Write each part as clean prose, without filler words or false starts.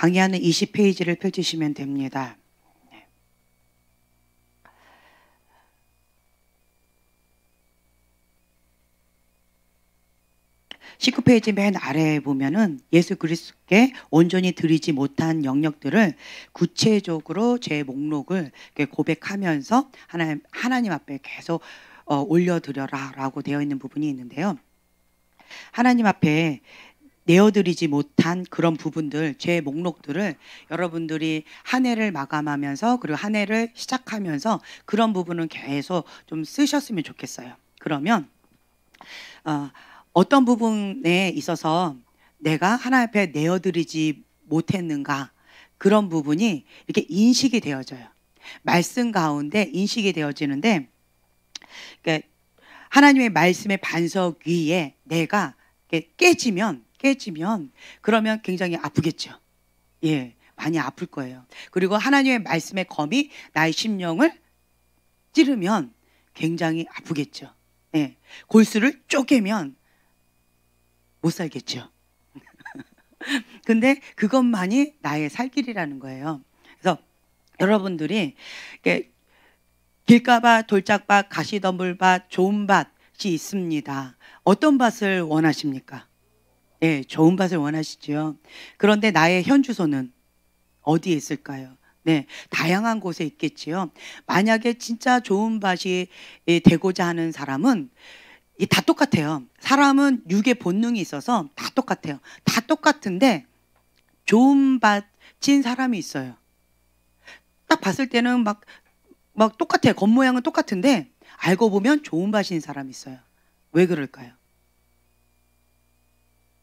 강의하는 20페이지를 펼치시면 됩니다. 19페이지 맨 아래에 보면은 예수 그리스도께 온전히 드리지 못한 영역들을 구체적으로 제 목록을 고백하면서 하나님 앞에 계속 올려드려라 라고 되어 있는 부분이 있는데요. 하나님 앞에 내어드리지 못한 그런 부분들, 제 목록들을 여러분들이 한 해를 마감하면서 그리고 한 해를 시작하면서 그런 부분은 계속 좀 쓰셨으면 좋겠어요. 그러면 어떤 부분에 있어서 내가 하나님 앞에 내어드리지 못했는가, 그런 부분이 이렇게 인식이 되어져요. 말씀 가운데 인식이 되어지는데, 그러니까 하나님의 말씀의 반석 위에 내가 깨지면 그러면 굉장히 아프겠죠. 예, 많이 아플 거예요. 그리고 하나님의 말씀의 검이 나의 심령을 찌르면 굉장히 아프겠죠. 예, 골수를 쪼개면 못 살겠죠. 근데 그것만이 나의 살 길이라는 거예요. 그래서 여러분들이 길가밭, 돌짝밭, 가시덤불밭, 좋은 밭이 있습니다. 어떤 밭을 원하십니까? 네, 좋은 밭을 원하시죠. 그런데 나의 현 주소는 어디에 있을까요? 네, 다양한 곳에 있겠지요. 만약에 진짜 좋은 밭이 되고자 하는 사람은 다 똑같아요. 사람은 육의 본능이 있어서 다 똑같아요. 다 똑같은데 좋은 밭인 사람이 있어요. 딱 봤을 때는 막 똑같아요. 겉모양은 똑같은데 알고 보면 좋은 밭인 사람이 있어요. 왜 그럴까요?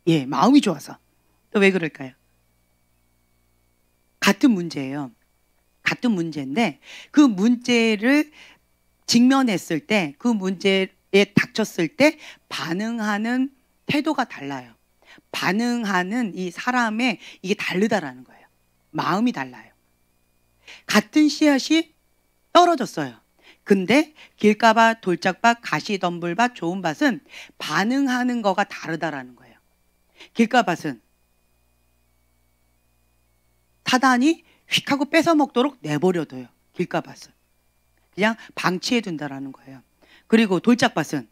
예, 마음이 좋아서. 또 왜 그럴까요? 같은 문제예요. 같은 문제인데 그 문제를 직면했을 때, 그 문제에 닥쳤을 때 반응하는 태도가 달라요. 반응하는 이 사람의 이게 다르다라는 거예요. 마음이 달라요. 같은 씨앗이 떨어졌어요. 근데 길가밭, 돌짝밭, 가시덤불밭, 좋은 밭은 반응하는 거가 다르다라는 거예요. 길가밭은 사단이 휙 하고 뺏어 먹도록 내버려둬요. 길가밭은 그냥 방치해 둔다라는 거예요. 그리고 돌짝밭은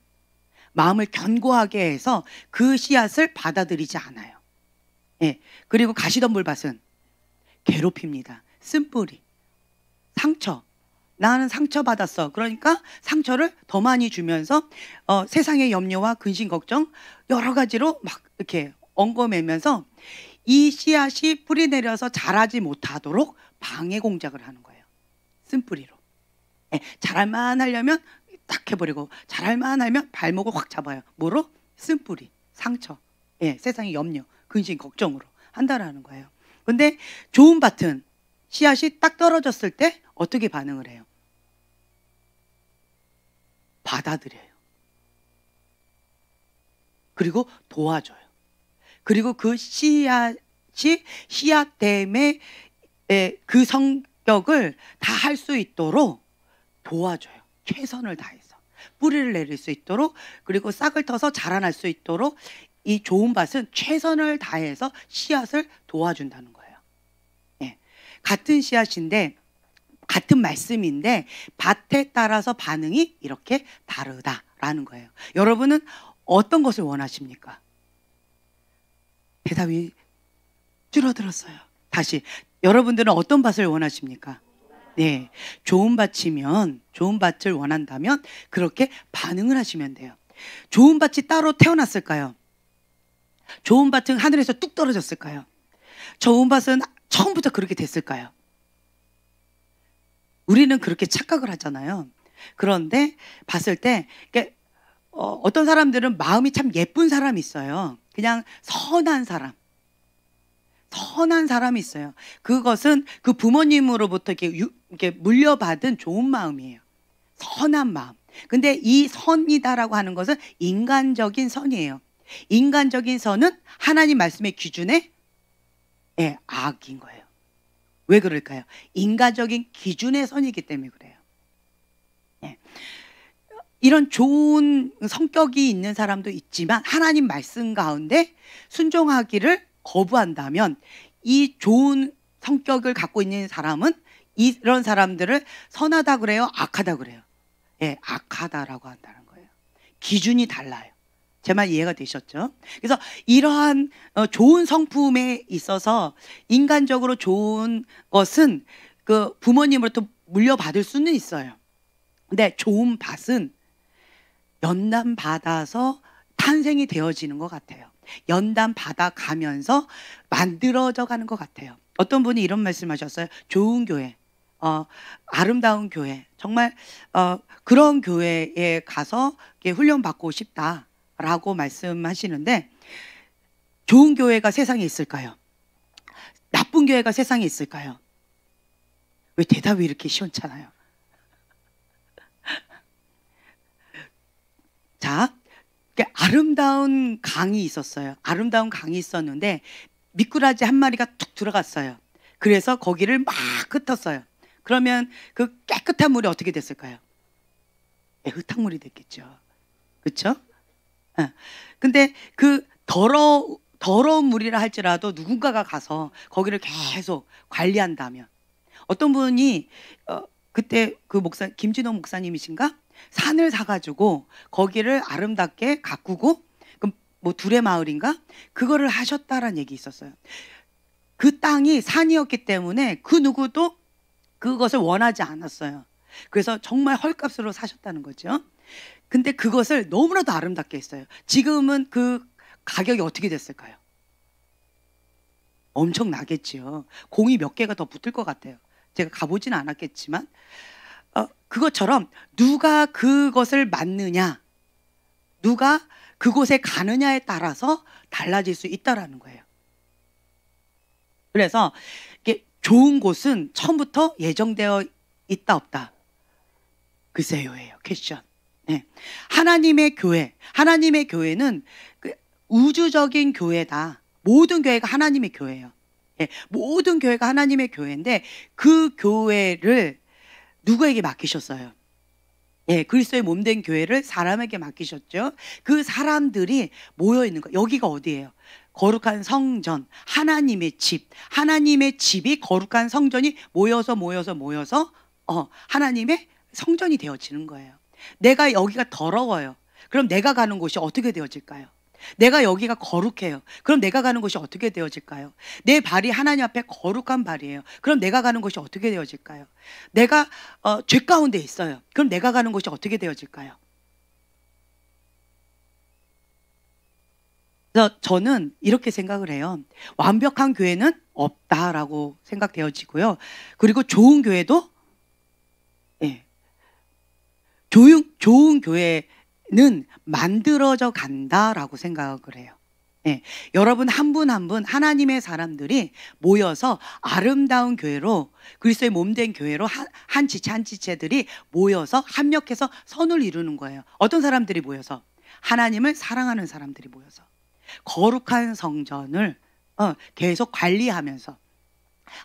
마음을 견고하게 해서 그 씨앗을 받아들이지 않아요. 예. 그리고 가시덤불밭은 괴롭힙니다. 쓴뿌리, 상처. 나는 상처받았어. 그러니까 상처를 더 많이 주면서 세상의 염려와 근심 걱정 여러 가지로 막 이렇게 엉거매면서 이 씨앗이 뿌리 내려서 자라지 못하도록 방해 공작을 하는 거예요. 쓴뿌리로. 예, 자랄만 하려면 딱 해버리고, 자랄만 하면 발목을 확 잡아요. 뭐로? 쓴뿌리, 상처, 예, 세상의 염려, 근심 걱정으로 한다라는 거예요. 근데 좋은 밭은 씨앗이 딱 떨어졌을 때 어떻게 반응을 해요? 받아들여요. 그리고 도와줘요. 그리고 그 씨앗이 씨앗됨의 그 성격을 다 할 수 있도록 도와줘요. 최선을 다해서 뿌리를 내릴 수 있도록, 그리고 싹을 터서 자라날 수 있도록 이 좋은 밭은 최선을 다해서 씨앗을 도와준다는 거예요. 예. 같은 씨앗인데, 같은 말씀인데 밭에 따라서 반응이 이렇게 다르다라는 거예요. 여러분은 어떤 것을 원하십니까? 대답이 줄어들었어요. 다시, 여러분들은 어떤 밭을 원하십니까? 네, 좋은 밭이면, 좋은 밭을 원한다면 그렇게 반응을 하시면 돼요. 좋은 밭이 따로 태어났을까요? 좋은 밭은 하늘에서 뚝 떨어졌을까요? 좋은 밭은 처음부터 그렇게 됐을까요? 우리는 그렇게 착각을 하잖아요. 그런데 봤을 때 어떤 사람들은 마음이 참 예쁜 사람이 있어요. 그냥 선한 사람이 있어요. 그것은 그 부모님으로부터 이렇게 물려받은 좋은 마음이에요. 선한 마음. 근데 이 선이다라고 하는 것은 인간적인 선이에요. 인간적인 선은 하나님 말씀의 기준에 악인 거예요. 왜 그럴까요? 인간적인 기준의 선이기 때문에 그래요. 예. 이런 좋은 성격이 있는 사람도 있지만 하나님 말씀 가운데 순종하기를 거부한다면 이 좋은 성격을 갖고 있는 사람은 이런 사람들을 선하다 그래요? 악하다 그래요? 예, 악하다라고 한다는 거예요. 기준이 달라요. 제 말 이해가 되셨죠? 그래서 이러한 좋은 성품에 있어서 인간적으로 좋은 것은 그 부모님으로부터 물려받을 수는 있어요. 근데 좋은 밭은 연단 받아서 탄생이 되어지는 것 같아요. 연단 받아 가면서 만들어져 가는 것 같아요. 어떤 분이 이런 말씀하셨어요. 좋은 교회, 아름다운 교회, 정말 그런 교회에 가서 훈련 받고 싶다라고 말씀하시는데, 좋은 교회가 세상에 있을까요? 나쁜 교회가 세상에 있을까요? 왜 대답이 이렇게 시원찮아요? 자, 아름다운 강이 있었어요. 아름다운 강이 있었는데 미꾸라지 한 마리가 툭 들어갔어요. 그래서 거기를 막 흩었어요. 그러면 그 깨끗한 물이 어떻게 됐을까요? 네, 흙탕물이 됐겠죠. 그렇죠? 근데 그 더러운 물이라 할지라도 누군가가 가서 거기를 계속 관리한다면, 어떤 분이 그때 그 목사 김진호 목사님이신가? 산을 사가지고 거기를 아름답게 가꾸고, 뭐 두레마을인가? 그거를 하셨다라는 얘기 있었어요. 그 땅이 산이었기 때문에 그 누구도 그것을 원하지 않았어요. 그래서 정말 헐값으로 사셨다는 거죠. 근데 그것을 너무나도 아름답게 했어요. 지금은 그 가격이 어떻게 됐을까요? 엄청 나겠지요. 공이 몇 개가 더 붙을 것 같아요. 제가 가보지는 않았겠지만, 그것처럼 누가 그것을 맡느냐, 누가 그곳에 가느냐에 따라서 달라질 수 있다라는 거예요. 그래서 이게 좋은 곳은 처음부터 예정되어 있다 없다? 글쎄요예요. 퀘스천. 네. 하나님의 교회는 그 우주적인 교회다. 모든 교회가 하나님의 교회예요. 네. 모든 교회가 하나님의 교회인데 그 교회를 누구에게 맡기셨어요? 예, 그리스도의 몸된 교회를 사람에게 맡기셨죠. 그 사람들이 모여 있는 거. 여기가 어디예요? 거룩한 성전, 하나님의 집. 하나님의 집이 거룩한 성전이 모여서 하나님의 성전이 되어지는 거예요. 내가 여기가 더러워요. 그럼 내가 가는 곳이 어떻게 되어질까요? 내가 여기가 거룩해요. 그럼 내가 가는 곳이 어떻게 되어질까요? 내 발이 하나님 앞에 거룩한 발이에요. 그럼 내가 가는 곳이 어떻게 되어질까요? 내가 죄 가운데 있어요. 그럼 내가 가는 곳이 어떻게 되어질까요? 그래서 저는 이렇게 생각을 해요. 완벽한 교회는 없다라고 생각되어지고요. 그리고 좋은 교회도, 예, 좋은 교회는 만들어져 간다라고 생각을 해요. 예, 여러분 한 분 한 분 하나님의 사람들이 모여서 아름다운 교회로, 그리스도의 몸된 교회로 한 지체 한 지체들이 모여서 합력해서 선을 이루는 거예요. 어떤 사람들이 모여서? 하나님을 사랑하는 사람들이 모여서 거룩한 성전을 계속 관리하면서,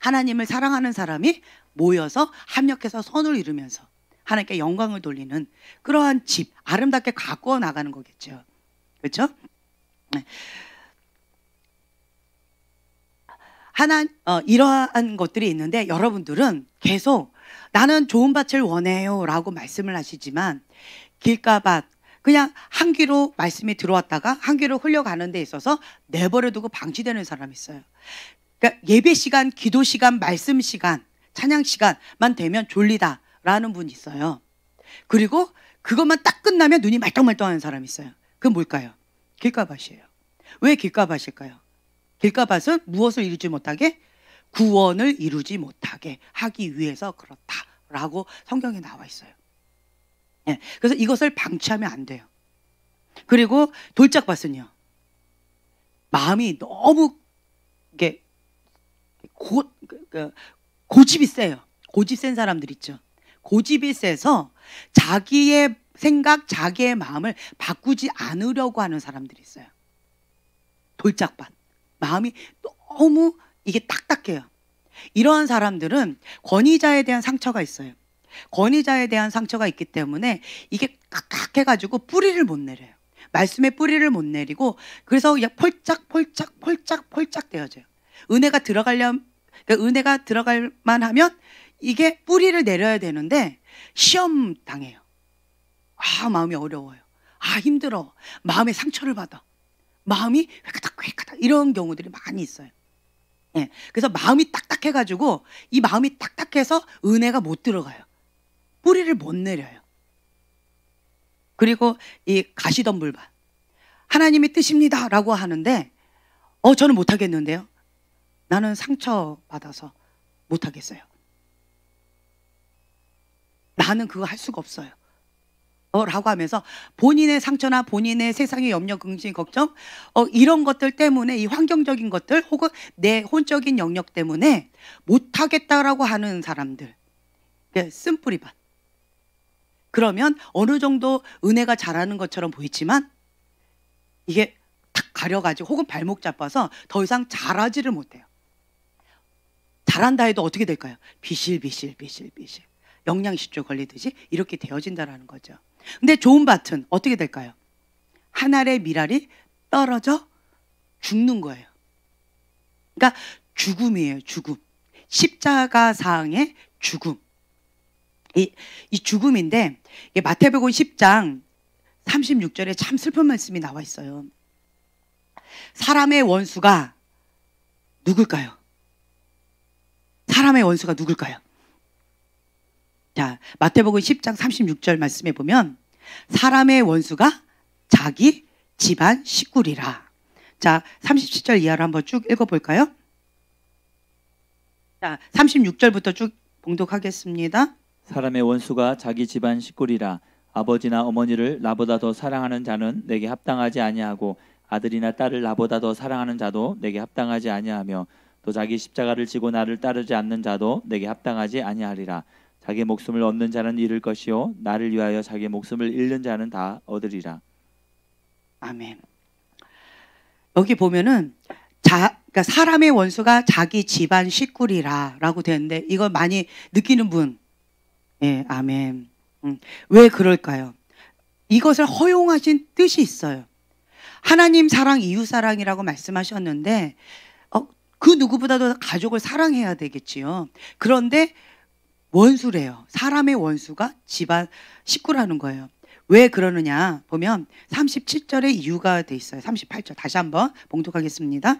하나님을 사랑하는 사람이 모여서 합력해서 선을 이루면서 하나님께 영광을 돌리는 그러한 집, 아름답게 가꾸어 나가는 거겠죠. 그렇죠? 이러한 것들이 있는데, 여러분들은 계속 나는 좋은 밭을 원해요 라고 말씀을 하시지만, 길가밭, 그냥 한 귀로 말씀이 들어왔다가 한 귀로 흘려가는 데 있어서 내버려 두고 방치되는 사람이 있어요. 그러니까 예배 시간, 기도 시간, 말씀 시간, 찬양 시간만 되면 졸리다 라는 분이 있어요. 그리고 그것만 딱 끝나면 눈이 말똥말똥하는 사람이 있어요. 그건 뭘까요? 길가밭이에요. 왜 길가밭일까요? 길가밭은 무엇을 이루지 못하게? 구원을 이루지 못하게 하기 위해서 그렇다라고 성경에 나와 있어요. 예, 그래서 이것을 방치하면 안 돼요. 그리고 돌짝밭은요, 마음이 너무 이게 고집이 세요. 고집 센 사람들 있죠. 고집이 세서 자기의 생각, 자기의 마음을 바꾸지 않으려고 하는 사람들이 있어요. 돌짝밭. 마음이 너무 이게 딱딱해요. 이러한 사람들은 권위자에 대한 상처가 있어요. 권위자에 대한 상처가 있기 때문에 이게 깍깍해가지고 뿌리를 못 내려요. 말씀의 뿌리를 못 내리고, 그래서 그냥 폴짝 되어져요. 은혜가 은혜가 들어갈 만하면 이게 뿌리를 내려야 되는데 시험 당해요. 마음이 어려워요. 힘들어. 마음에 상처를 받아. 마음이 회카닥 이런 경우들이 많이 있어요. 예, 그래서 마음이 딱딱해가지고 이 마음이 딱딱해서 은혜가 못 들어가요. 뿌리를 못 내려요. 그리고 이 가시덤불밭. 하나님의 뜻입니다 라고 하는데 저는 못하겠는데요. 나는 상처받아서 못하겠어요. 나는 그거 할 수가 없어요. 라고 하면서 본인의 상처나 본인의 세상의 염려, 근심, 걱정 이런 것들 때문에, 이 환경적인 것들 혹은 내 혼적인 영역 때문에 못하겠다라고 하는 사람들, 쓴뿌리밭. 그러면 어느 정도 은혜가 잘하는 것처럼 보이지만 이게 탁 가려가지고 혹은 발목 잡아서 더 이상 잘하지를 못해요. 잘한다 해도 어떻게 될까요? 비실비실 영양실조 걸리듯이 이렇게 되어진다라는 거죠. 근데 좋은 밭은 어떻게 될까요? 한 알의 밀알이 떨어져 죽는 거예요. 그러니까 죽음이에요. 죽음. 십자가상의 죽음. 이 죽음인데 마태복음 10장 36절에 참 슬픈 말씀이 나와 있어요. 사람의 원수가 누굴까요? 사람의 원수가 누굴까요? 자, 마태복음 10장 36절 말씀에 보면 사람의 원수가 자기 집안 식구리라. 자, 37절 이하로 한번 쭉 읽어볼까요? 자, 36절부터 쭉 봉독하겠습니다. 사람의 원수가 자기 집안 식구리라. 아버지나 어머니를 나보다 더 사랑하는 자는 내게 합당하지 아니하고 아들이나 딸을 나보다 더 사랑하는 자도 내게 합당하지 아니하며 또 자기 십자가를 지고 나를 따르지 않는 자도 내게 합당하지 아니하리라. 자기 목숨을 얻는 자는 잃을 것이요 나를 위하여 자기 목숨을 잃는 자는 다 얻으리라. 아멘. 여기 보면은 그러니까 사람의 원수가 자기 집안 식구리라라고 되는데 이거 많이 느끼는 분, 예, 아멘. 왜 그럴까요? 이것을 허용하신 뜻이 있어요. 하나님 사랑, 이웃 사랑이라고 말씀하셨는데 그 누구보다도 가족을 사랑해야 되겠지요. 그런데 원수래요. 사람의 원수가 집안 식구라는 거예요. 왜 그러느냐 보면 37절에 이유가 돼 있어요. 38절 다시 한번 봉독하겠습니다.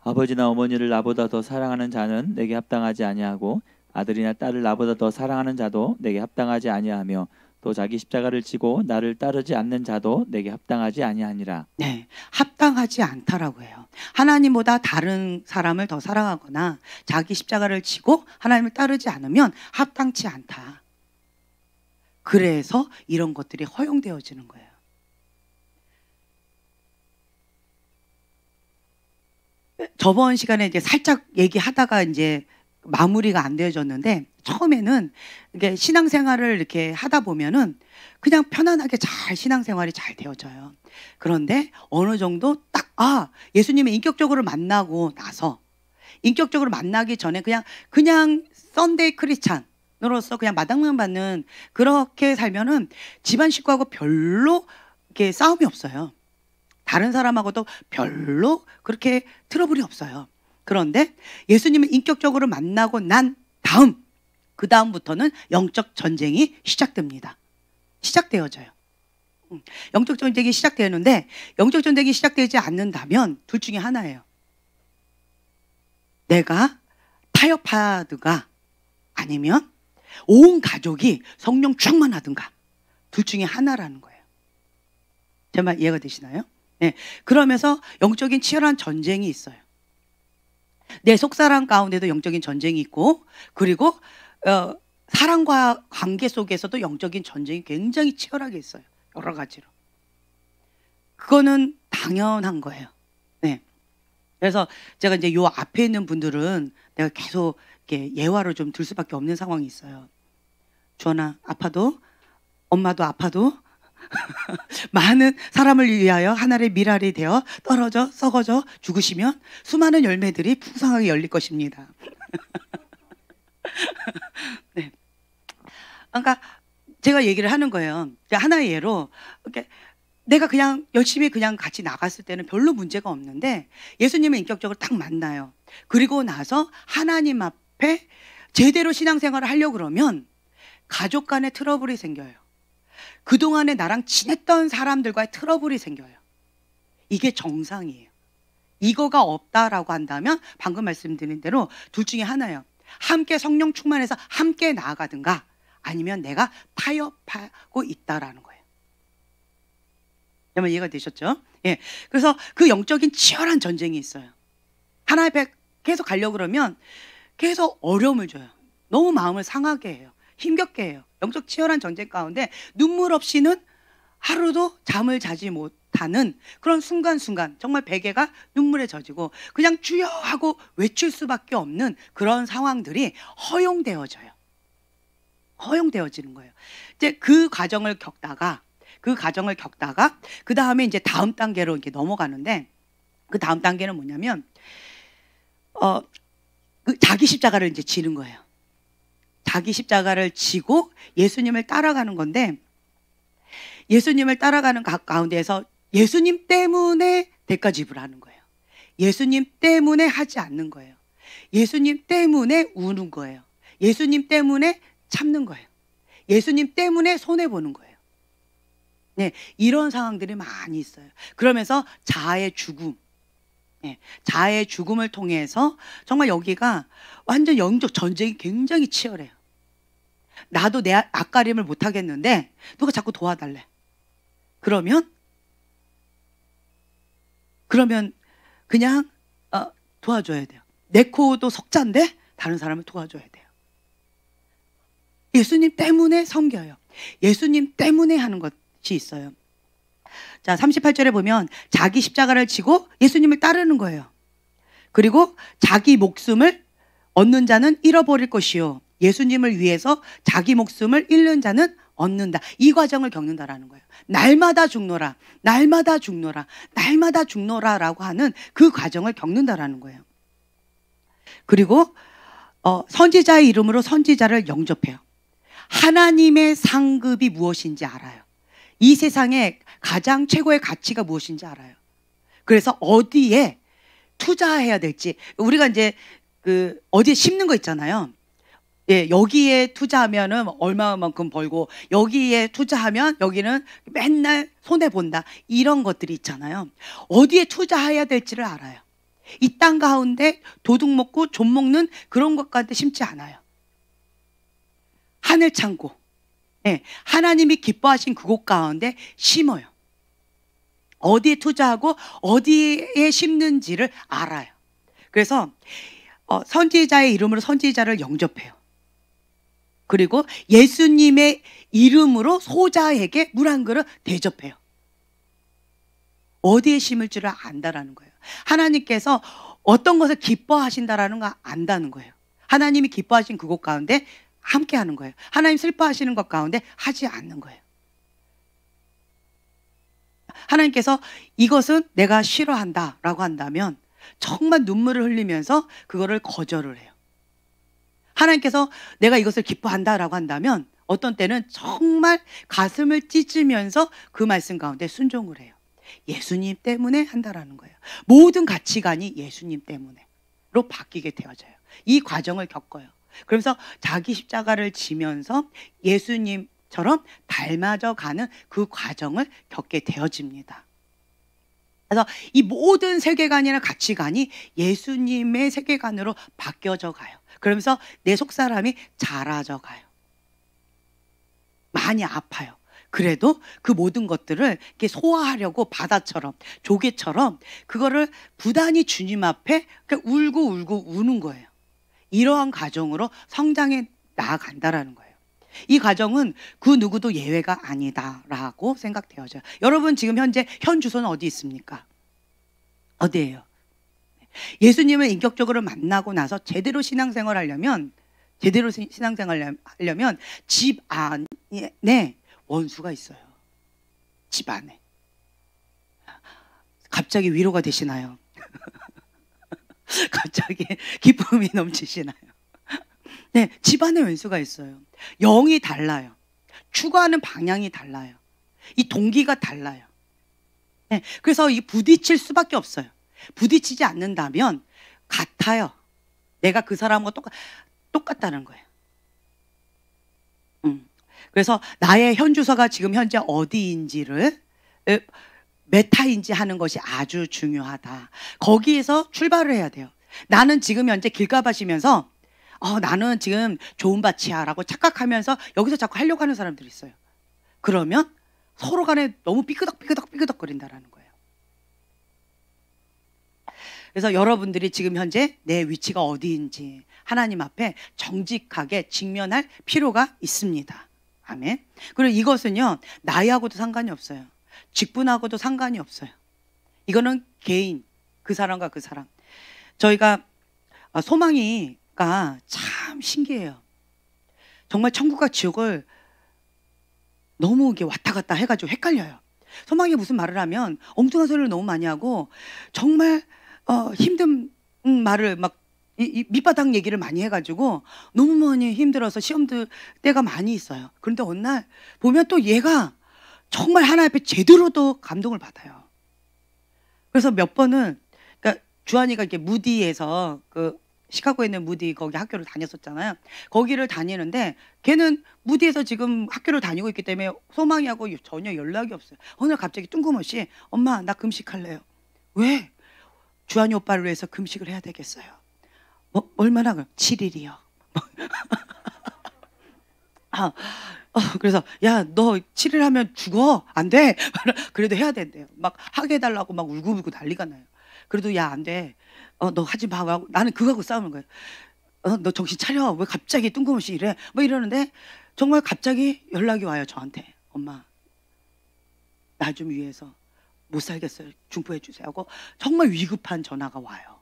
아버지나 어머니를 나보다 더 사랑하는 자는 내게 합당하지 아니하고 아들이나 딸을 나보다 더 사랑하는 자도 내게 합당하지 아니하며 또 자기 십자가를 지고 나를 따르지 않는 자도 내게 합당하지 아니하니라. 네, 합당하지 않다라고 해요. 하나님보다 다른 사람을 더 사랑하거나 자기 십자가를 지고 하나님을 따르지 않으면 합당치 않다. 그래서 이런 것들이 허용되어지는 거예요. 저번 시간에 이제 살짝 얘기하다가 이제 마무리가 안 되어졌는데 처음에는 이게 신앙생활을 이렇게 하다 보면은 그냥 편안하게 잘 신앙생활이 잘 되어져요. 그런데 어느 정도 딱 예수님을 인격적으로 만나고 나서 인격적으로 만나기 전에 그냥 썬데이 크리스찬으로서 그냥 마당만 받는 그렇게 살면은 집안 식구하고 별로 이렇게 싸움이 없어요. 다른 사람하고도 별로 그렇게 트러블이 없어요. 그런데 예수님을 인격적으로 만나고 난 다음, 그 다음부터는 영적 전쟁이 시작됩니다. 시작되어져요. 영적 전쟁이 시작되는데 영적 전쟁이 시작되지 않는다면 둘 중에 하나예요. 내가 타협하든가 아니면 온 가족이 성령 충만하든가 둘 중에 하나라는 거예요. 제 말 이해가 되시나요? 네. 그러면서 영적인 치열한 전쟁이 있어요. 내 속사람 가운데도 영적인 전쟁이 있고 그리고 사랑과 관계 속에서도 영적인 전쟁이 굉장히 치열하게 있어요. 여러 가지로. 그거는 당연한 거예요. 네. 그래서 제가 이제 요 앞에 있는 분들은 내가 계속 이렇게 예화를 좀 들 수밖에 없는 상황이 있어요. 주원아, 아파도 엄마도 아파도 많은 사람을 위하여 하나의 밀알이 되어 떨어져 썩어져 죽으시면 수많은 열매들이 풍성하게 열릴 것입니다. 네. 그러니까 제가 얘기를 하는 거예요. 하나의 예로 이렇게 내가 그냥 열심히 그냥 같이 나갔을 때는 별로 문제가 없는데 예수님을 인격적으로 딱 만나요. 그리고 나서 하나님 앞에 제대로 신앙생활을 하려고 그러면 가족 간에 트러블이 생겨요. 그동안에 나랑 친했던 사람들과의 트러블이 생겨요. 이게 정상이에요. 이거가 없다라고 한다면 방금 말씀드린 대로 둘 중에 하나예요. 함께 성령 충만해서 함께 나아가든가 아니면 내가 타협하고 있다라는 거예요. 여러분 이해가 되셨죠? 예. 그래서 그 영적인 치열한 전쟁이 있어요. 하나님 앞에 계속 가려고 그러면 계속 어려움을 줘요. 너무 마음을 상하게 해요. 힘겹게 해요. 영적 치열한 전쟁 가운데 눈물 없이는 하루도 잠을 자지 못하는 그런 순간순간 정말 베개가 눈물에 젖이고 그냥 주여 하고 외칠 수밖에 없는 그런 상황들이 허용되어져요. 허용되어지는 거예요. 이제 그 과정을 겪다가 그 다음에 이제 다음 단계로 이렇게 넘어가는데 그 다음 단계는 뭐냐면 그 자기 십자가를 이제 지는 거예요. 자기 십자가를 지고 예수님을 따라가는 건데 예수님을 따라가는 가운데에서 예수님 때문에 대가 지불하는 거예요. 예수님 때문에 하지 않는 거예요. 예수님 때문에 우는 거예요. 예수님 때문에 참는 거예요. 예수님 때문에 손해보는 거예요. 네, 이런 상황들이 많이 있어요. 그러면서 자아의 죽음, 자아의 죽음을 통해서 정말 여기가 완전 영적 전쟁이 굉장히 치열해요. 나도 내 앞가림을 못하겠는데 누가 자꾸 도와달래. 그러면 그냥 도와줘야 돼요. 내 코도 석자인데 다른 사람을 도와줘야 돼요. 예수님 때문에 섬겨요. 예수님 때문에 하는 것이 있어요. 자, 38절에 보면 자기 십자가를 지고 예수님을 따르는 거예요. 그리고 자기 목숨을 얻는 자는 잃어버릴 것이요 예수님을 위해서 자기 목숨을 잃는 자는 얻는다. 이 과정을 겪는다라는 거예요. 날마다 죽노라, 날마다 죽노라, 날마다 죽노라라고 하는 그 과정을 겪는다라는 거예요. 그리고 선지자의 이름으로 선지자를 영접해요. 하나님의 상급이 무엇인지 알아요. 이 세상에 가장 최고의 가치가 무엇인지 알아요. 그래서 어디에 투자해야 될지 우리가 이제 그 어디에 심는 거 있잖아요. 예, 여기에 투자하면은 얼마만큼 벌고 여기에 투자하면 여기는 맨날 손해 본다. 이런 것들이 있잖아요. 어디에 투자해야 될지를 알아요. 이 땅 가운데 도둑 먹고 좀 먹는 그런 것 가운데 심지 않아요. 하늘 창고, 예, 하나님이 기뻐하신 그곳 가운데 심어요. 어디에 투자하고 어디에 심는지를 알아요. 그래서 선지자의 이름으로 선지자를 영접해요. 그리고 예수님의 이름으로 소자에게 물 한 그릇 대접해요. 어디에 심을지를 안다라는 거예요. 하나님께서 어떤 것을 기뻐하신다라는 거 안다는 거예요. 하나님이 기뻐하신 그곳 가운데 함께 하는 거예요. 하나님 슬퍼하시는 것 가운데 하지 않는 거예요. 하나님께서 이것은 내가 싫어한다라고 한다면 정말 눈물을 흘리면서 그거를 거절을 해요. 하나님께서 내가 이것을 기뻐한다라고 한다면 어떤 때는 정말 가슴을 찢으면서 그 말씀 가운데 순종을 해요. 예수님 때문에 한다라는 거예요. 모든 가치관이 예수님 때문에로 바뀌게 되어져요. 이 과정을 겪어요. 그러면서 자기 십자가를 지면서 예수님처럼 닮아져 가는 그 과정을 겪게 되어집니다. 그래서 이 모든 세계관이나 가치관이 예수님의 세계관으로 바뀌어져 가요. 그러면서 내 속사람이 자라져 가요. 많이 아파요. 그래도 그 모든 것들을 이렇게 소화하려고 바다처럼 조개처럼 그거를 부단히 주님 앞에 울고 우는 거예요. 이러한 과정으로 성장해 나아간다라는 거예요. 이 과정은 그 누구도 예외가 아니다라고 생각되어져요. 여러분 지금 현재 현 주소는 어디 있습니까? 어디예요? 예수님을 인격적으로 만나고 나서 제대로 신앙생활 하려면 집 안에 원수가 있어요. 집 안에. 갑자기 위로가 되시나요? 갑자기 기쁨이 넘치시나요? 네, 집 안에 원수가 있어요. 영이 달라요. 추구하는 방향이 달라요. 이 동기가 달라요. 네, 그래서 이 부딪힐 수밖에 없어요. 부딪히지 않는다면 같아요. 내가 그 사람과 똑같다는 거예요. 그래서 나의 현주소가 지금 현재 어디인지를 메타인지 하는 것이 아주 중요하다. 거기에서 출발을 해야 돼요. 나는 지금 현재 길가밭이면서 나는 지금 좋은 밭이야 라고 착각하면서 여기서 자꾸 하려고 하는 사람들이 있어요. 그러면 서로 간에 너무 삐그덕거린다라는 거예요. 그래서 여러분들이 지금 현재 내 위치가 어디인지 하나님 앞에 정직하게 직면할 필요가 있습니다. 아멘. 그리고 이것은요, 나이하고도 상관이 없어요. 직분하고도 상관이 없어요. 이거는 개인, 그 사람과 그 사람. 저희가 소망이가 참 신기해요. 정말 천국과 지옥을 너무 이렇게 왔다 갔다 해가지고 헷갈려요. 소망이 무슨 말을 하면 엉뚱한 소리를 너무 많이 하고 정말 힘든 말을 막 밑바닥 얘기를 많이 해가지고 너무 많이 힘들어서 시험들 때가 많이 있어요. 그런데 어느 날 보면 또 얘가 정말 하나님 앞에 제대로도 감동을 받아요. 그래서 몇 번은, 그러니까 주한이가 이렇게 무디에서 그 시카고에 있는 무디 거기 학교를 다녔었잖아요. 거기를 다니는데 걔는 무디에서 지금 학교를 다니고 있기 때문에 소망이하고 전혀 연락이 없어요. 어느 날 갑자기 뜬금없이 엄마 나 금식할래요. 왜? 주한이 오빠를 위해서 금식을 해야 되겠어요. 얼마나? 7일이요. 그래서 야 너 7일 하면 죽어. 안 돼. 그래도 해야 된대요. 막 하게 해달라고 막 울고불고 난리가 나요. 그래도 야 안 돼. 너 하지 마. 나는 그거하고 싸우는 거예요. 너 정신 차려. 왜 갑자기 뜬금없이 이래. 뭐 이러는데 정말 갑자기 연락이 와요. 저한테. 엄마 나 좀 위해서 못 살겠어요. 중보해 주세요 하고 정말 위급한 전화가 와요.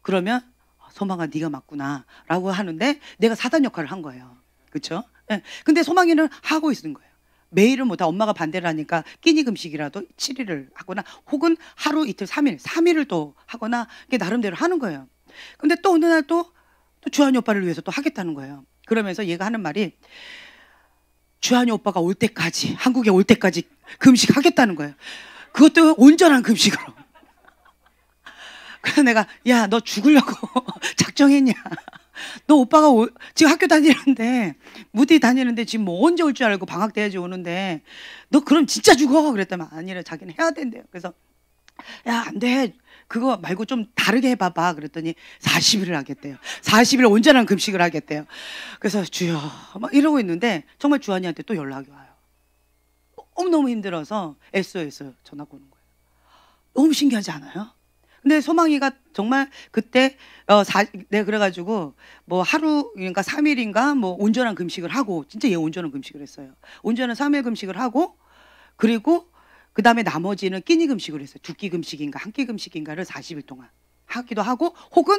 그러면 소망아 네가 맞구나 라고 하는데 내가 사단 역할을 한 거예요. 그렇죠? 네. 근데 소망이는 하고 있는 거예요. 매일은 못하고 엄마가 반대를 하니까 끼니 금식이라도 7일을 하거나 혹은 하루 이틀 3일을 또 하거나 나름대로 하는 거예요. 근데 또 어느 날 또 주한이 오빠를 위해서 또 하겠다는 거예요. 그러면서 얘가 하는 말이 주한이 오빠가 올 때까지, 한국에 올 때까지 금식하겠다는 거예요. 그것도 온전한 금식으로. 그래서 내가 야 너 죽으려고 작정했냐. 너 오빠가 지금 학교 다니는데 무디 다니는데 지금 뭐 언제 올 줄 알고 방학 때야지 오는데 너 그럼 진짜 죽어. 그랬더니 아니래 자기는 해야 된대요. 그래서 야 안 돼. 그거 말고 좀 다르게 해봐봐. 그랬더니 40일을 하겠대요. 40일 온전한 금식을 하겠대요. 그래서 주여 막 이러고 있는데 정말 주한이한테 또 연락이 와요. 너무너무 힘들어서 SOS 전화가 오는 거예요. 너무 신기하지 않아요? 근데 소망이가 정말 그때 내가 그래가지고 뭐 하루 그러니까 3일인가 뭐 온전한 금식을 하고 진짜 얘 온전한 금식을 했어요. 온전한 3일 금식을 하고 그리고 그 다음에 나머지는 끼니 금식을 했어요. 2끼 금식인가 한 끼 금식인가를 40일 동안 하기도 하고 혹은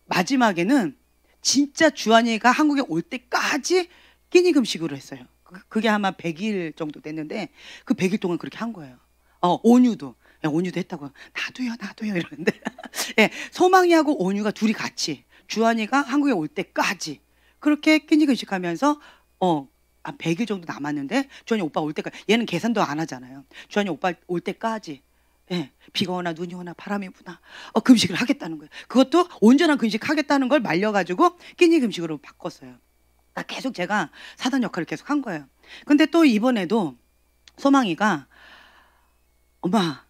마지막에는 진짜 주한이가 한국에 올 때까지 끼니 금식으로 했어요. 그게 아마 100일 정도 됐는데 그 100일 동안 그렇게 한 거예요. 온유도. 야, 온유도 했다고. 나도요 이러는데 예, 소망이하고 온유가 둘이 같이 주한이가 한국에 올 때까지 그렇게 끼니 금식하면서 100일 정도 남았는데 주한이 오빠 올 때까지 얘는 계산도 안 하잖아요. 주한이 오빠 올 때까지 예, 비가 오나 눈이 오나 바람이 부나 금식을 하겠다는 거예요. 그것도 온전한 금식 하겠다는 걸 말려가지고 끼니 금식으로 바꿨어요. 계속 제가 사단 역할을 계속 한 거예요. 근데 또 이번에도 소망이가 엄마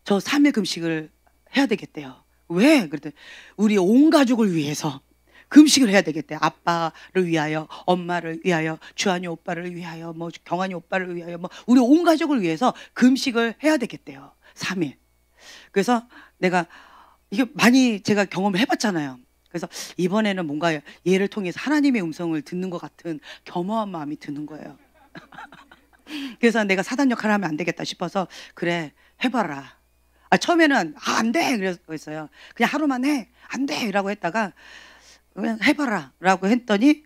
저 3일 금식을 해야 되겠대요. 왜? 그랬더니 우리 온 가족을 위해서 금식을 해야 되겠대. 아빠를 위하여, 엄마를 위하여, 주한이 오빠를 위하여, 뭐 경환이 오빠를 위하여, 뭐 우리 온 가족을 위해서 금식을 해야 되겠대요. 3일. 그래서 내가 이게 많이 제가 경험을 해봤잖아요. 그래서 이번에는 뭔가 얘를 통해서 하나님의 음성을 듣는 것 같은 겸허한 마음이 드는 거예요. 그래서 내가 사단 역할을 하면 안 되겠다 싶어서 그래 해봐라. 처음에는 안 돼 그랬어요. 그냥 하루만 해. 안 돼 라고 했다가 그냥 해봐라 라고 했더니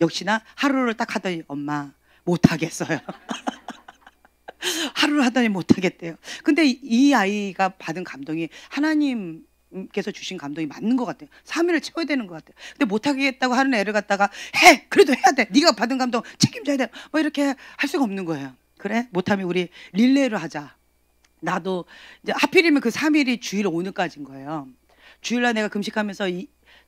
역시나 하루를 딱 하더니 엄마 못하겠어요. 하루를 하더니 못하겠대요. 근데 이 아이가 받은 감동이 하나님께서 주신 감동이 맞는 것 같아요. 3일을 채워야 되는 것 같아요. 근데 못하겠다고 하는 애를 갖다가 해! 그래도 해야 돼. 네가 받은 감동 책임져야 돼. 뭐 이렇게 할 수가 없는 거예요. 그래? 못하면 우리 릴레이를 하자. 나도 이제 하필이면 그 3일이 주일 오늘까지인 거예요. 주일날 내가 금식하면서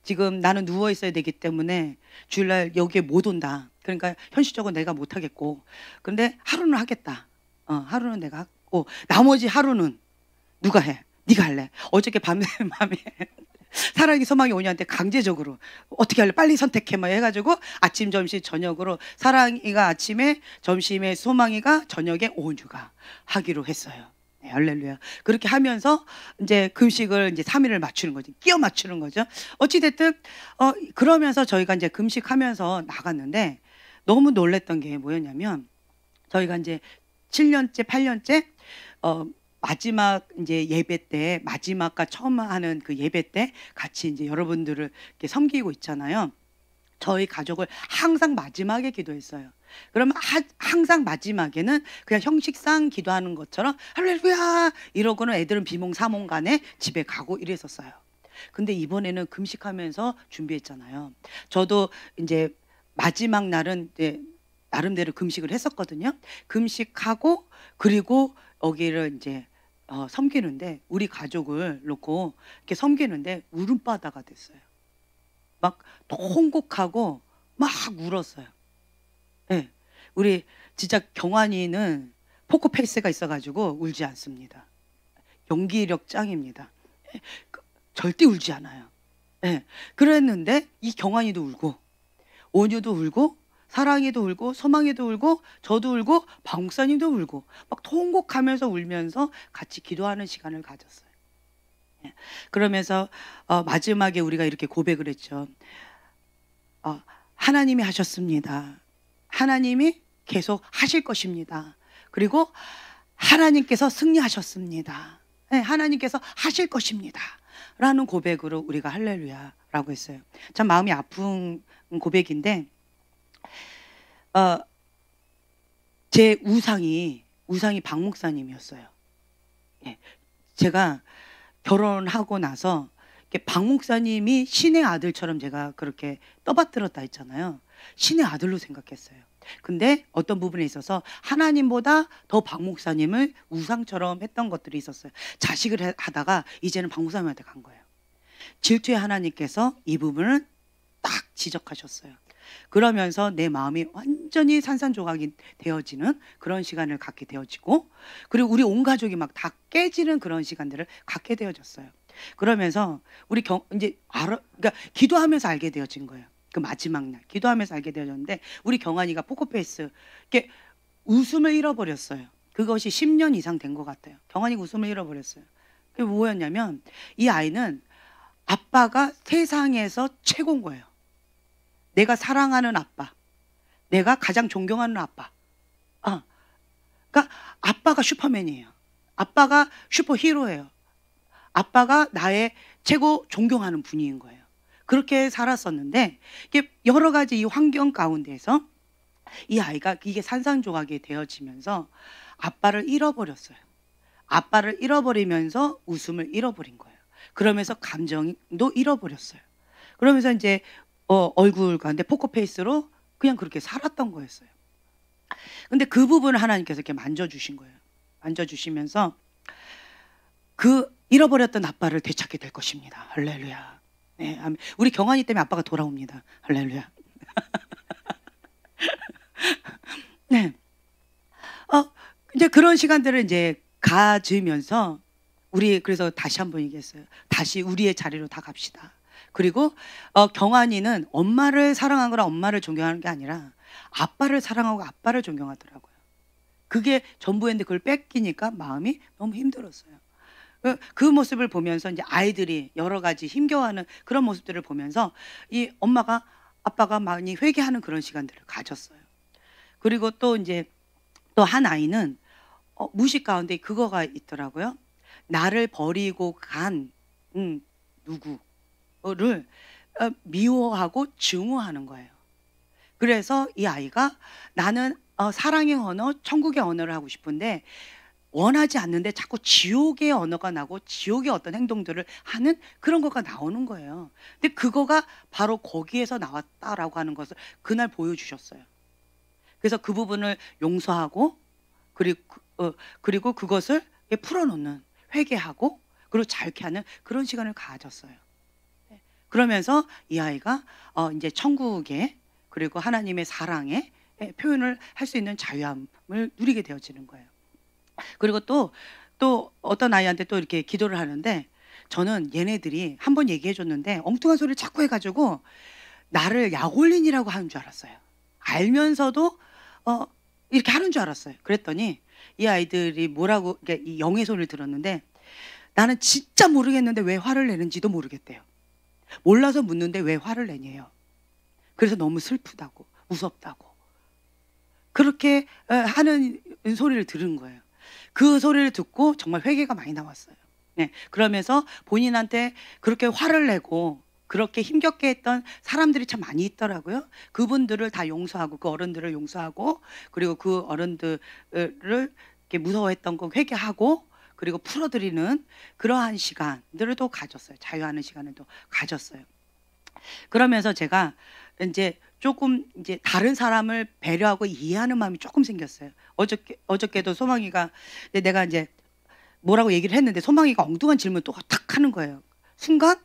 지금 나는 누워 있어야 되기 때문에 주일날 여기에 못 온다. 그러니까 현실적으로 내가 못 하겠고, 근데 하루는 하겠다. 하루는 내가 하고 나머지 하루는 누가 해? 네가 할래? 어저께 밤에 사랑이 소망이 오냐한테 강제적으로 어떻게 할래? 빨리 선택해 막 해가지고 아침 점심 저녁으로 사랑이가 아침에, 점심에 소망이가, 저녁에 온유가 하기로 했어요. 네, 할렐루야. 그렇게 하면서 이제 금식을 이제 3일을 맞추는 거지, 끼워 맞추는 거죠. 어찌됐든 그러면서 저희가 이제 금식하면서 나갔는데 너무 놀랬던 게 뭐였냐면, 저희가 이제 7년째 8년째 마지막 이제 예배 때, 마지막과 처음 하는 그 예배 때 같이 이제 여러분들을 이렇게 섬기고 있잖아요. 저희 가족을 항상 마지막에 기도했어요. 그러면 항상 마지막에는 그냥 형식상 기도하는 것처럼 할렐루야 이러고는 애들은 비몽사몽간에 집에 가고 이랬었어요. 근데 이번에는 금식하면서 준비했잖아요. 저도 이제 마지막 날은 이제 나름대로 금식을 했었거든요. 금식하고 그리고 여기를 이제 섬기는데, 우리 가족을 놓고 이렇게 섬기는데 울음바다가 됐어요. 막 통곡하고 막 울었어요. 네. 우리 진짜 경환이는 포커페이스가 있어가지고 울지 않습니다. 연기력 짱입니다. 절대 울지 않아요. 네. 그랬는데 이 경환이도 울고 온유도 울고 사랑이도 울고 소망이도 울고 저도 울고 박목사님도 울고 막 통곡하면서 울면서 같이 기도하는 시간을 가졌어요. 그러면서 마지막에 우리가 이렇게 고백을 했죠. 하나님이 하셨습니다. 하나님이 계속 하실 것입니다. 그리고 하나님께서 승리하셨습니다. 네, 하나님께서 하실 것입니다. 라는 고백으로 우리가 할렐루야라고 했어요. 참 마음이 아픈 고백인데, 제 우상이 박 목사님이었어요. 예, 제가 결혼하고 나서 박 목사님이 신의 아들처럼 제가 그렇게 떠받들었다 했잖아요. 신의 아들로 생각했어요. 근데 어떤 부분에 있어서 하나님보다 더 박 목사님을 우상처럼 했던 것들이 있었어요. 자식을 하다가 이제는 박 목사님한테 간 거예요. 질투의 하나님께서 이 부분을 딱 지적하셨어요. 그러면서 내 마음이 완전히 산산조각이 되어지는 그런 시간을 갖게 되어지고, 그리고 우리 온 가족이 막 다 깨지는 그런 시간들을 갖게 되어졌어요. 그러면서 우리 이제 그러니까 기도하면서 알게 되어진 거예요. 그 마지막 날 기도하면서 알게 되어졌는데, 우리 경환이가 포커페이스 이렇게 웃음을 잃어버렸어요. 그것이 10년 이상 된 것 같아요. 경환이가 웃음을 잃어버렸어요. 그게 뭐였냐면, 이 아이는 아빠가 세상에서 최고인 거예요. 내가 사랑하는 아빠, 내가 가장 존경하는 아빠. 그러니까 아빠가 슈퍼맨이에요. 아빠가 슈퍼히로예요. 아빠가 나의 최고 존경하는 분인 거예요. 그렇게 살았었는데, 이게 여러 가지 이 환경 가운데서 이 아이가 이게 산산조각이 되어지면서 아빠를 잃어버렸어요. 아빠를 잃어버리면서 웃음을 잃어버린 거예요. 그러면서 감정도 잃어버렸어요. 그러면서 이제 얼굴 가운데 포커페이스로 그냥 그렇게 살았던 거였어요. 근데 그 부분을 하나님께서 이렇게 만져주신 거예요. 만져주시면서 그 잃어버렸던 아빠를 되찾게 될 것입니다. 할렐루야. 네, 아멘. 우리 경환이 때문에 아빠가 돌아옵니다. 할렐루야. 네. 이제 그런 시간들을 이제 가지면서 우리 그래서 다시 한번 얘기했어요. 다시 우리의 자리로 다 갑시다. 그리고 경환이는 엄마를 사랑하거나 엄마를 존경하는 게 아니라 아빠를 사랑하고 아빠를 존경하더라고요. 그게 전부였는데 그걸 뺏기니까 마음이 너무 힘들었어요. 그 모습을 보면서 이제 아이들이 여러 가지 힘겨워하는 그런 모습들을 보면서 이 엄마가 아빠가 많이 회개하는 그런 시간들을 가졌어요. 그리고 또 이제 또 한 아이는 무식 가운데 그거가 있더라고요. 나를 버리고 간 누구를 미워하고 증오하는 거예요. 그래서 이 아이가 나는 사랑의 언어, 천국의 언어를 하고 싶은데 원하지 않는데 자꾸 지옥의 언어가 나고 지옥의 어떤 행동들을 하는 그런 거가 나오는 거예요. 근데 그거가 바로 거기에서 나왔다라고 하는 것을 그날 보여주셨어요. 그래서 그 부분을 용서하고 그리고 그것을 풀어놓는, 회개하고 그리고 자유케 하는 그런 시간을 가졌어요. 그러면서 이 아이가 이제 천국에 그리고 하나님의 사랑에 표현을 할 수 있는 자유함을 누리게 되어지는 거예요. 그리고 또 어떤 아이한테 또 이렇게 기도를 하는데, 저는 얘네들이 한번 얘기해 줬는데 엉뚱한 소리를 자꾸 해가지고 나를 약올린이라고 하는 줄 알았어요. 알면서도 이렇게 하는 줄 알았어요. 그랬더니 이 아이들이 뭐라고, 그러니까 이 영의 소리를 들었는데, 나는 진짜 모르겠는데 왜 화를 내는지도 모르겠대요. 몰라서 묻는데 왜 화를 내냐요. 그래서 너무 슬프다고, 무섭다고, 그렇게 하는 소리를 들은 거예요. 그 소리를 듣고 정말 회개가 많이 나왔어요. 네, 그러면서 본인한테 그렇게 화를 내고 그렇게 힘겹게 했던 사람들이 참 많이 있더라고요. 그분들을 다 용서하고, 그 어른들을 용서하고, 그리고 그 어른들을 이렇게 무서워했던 거 회개하고, 그리고 풀어드리는 그러한 시간들을 또 가졌어요. 자유하는 시간을 또 가졌어요. 그러면서 제가 이제 조금 이제 다른 사람을 배려하고 이해하는 마음이 조금 생겼어요. 어저께도 소망이가, 내가 이제 뭐라고 얘기를 했는데 소망이가 엉뚱한 질문을 또 탁 하는 거예요. 순간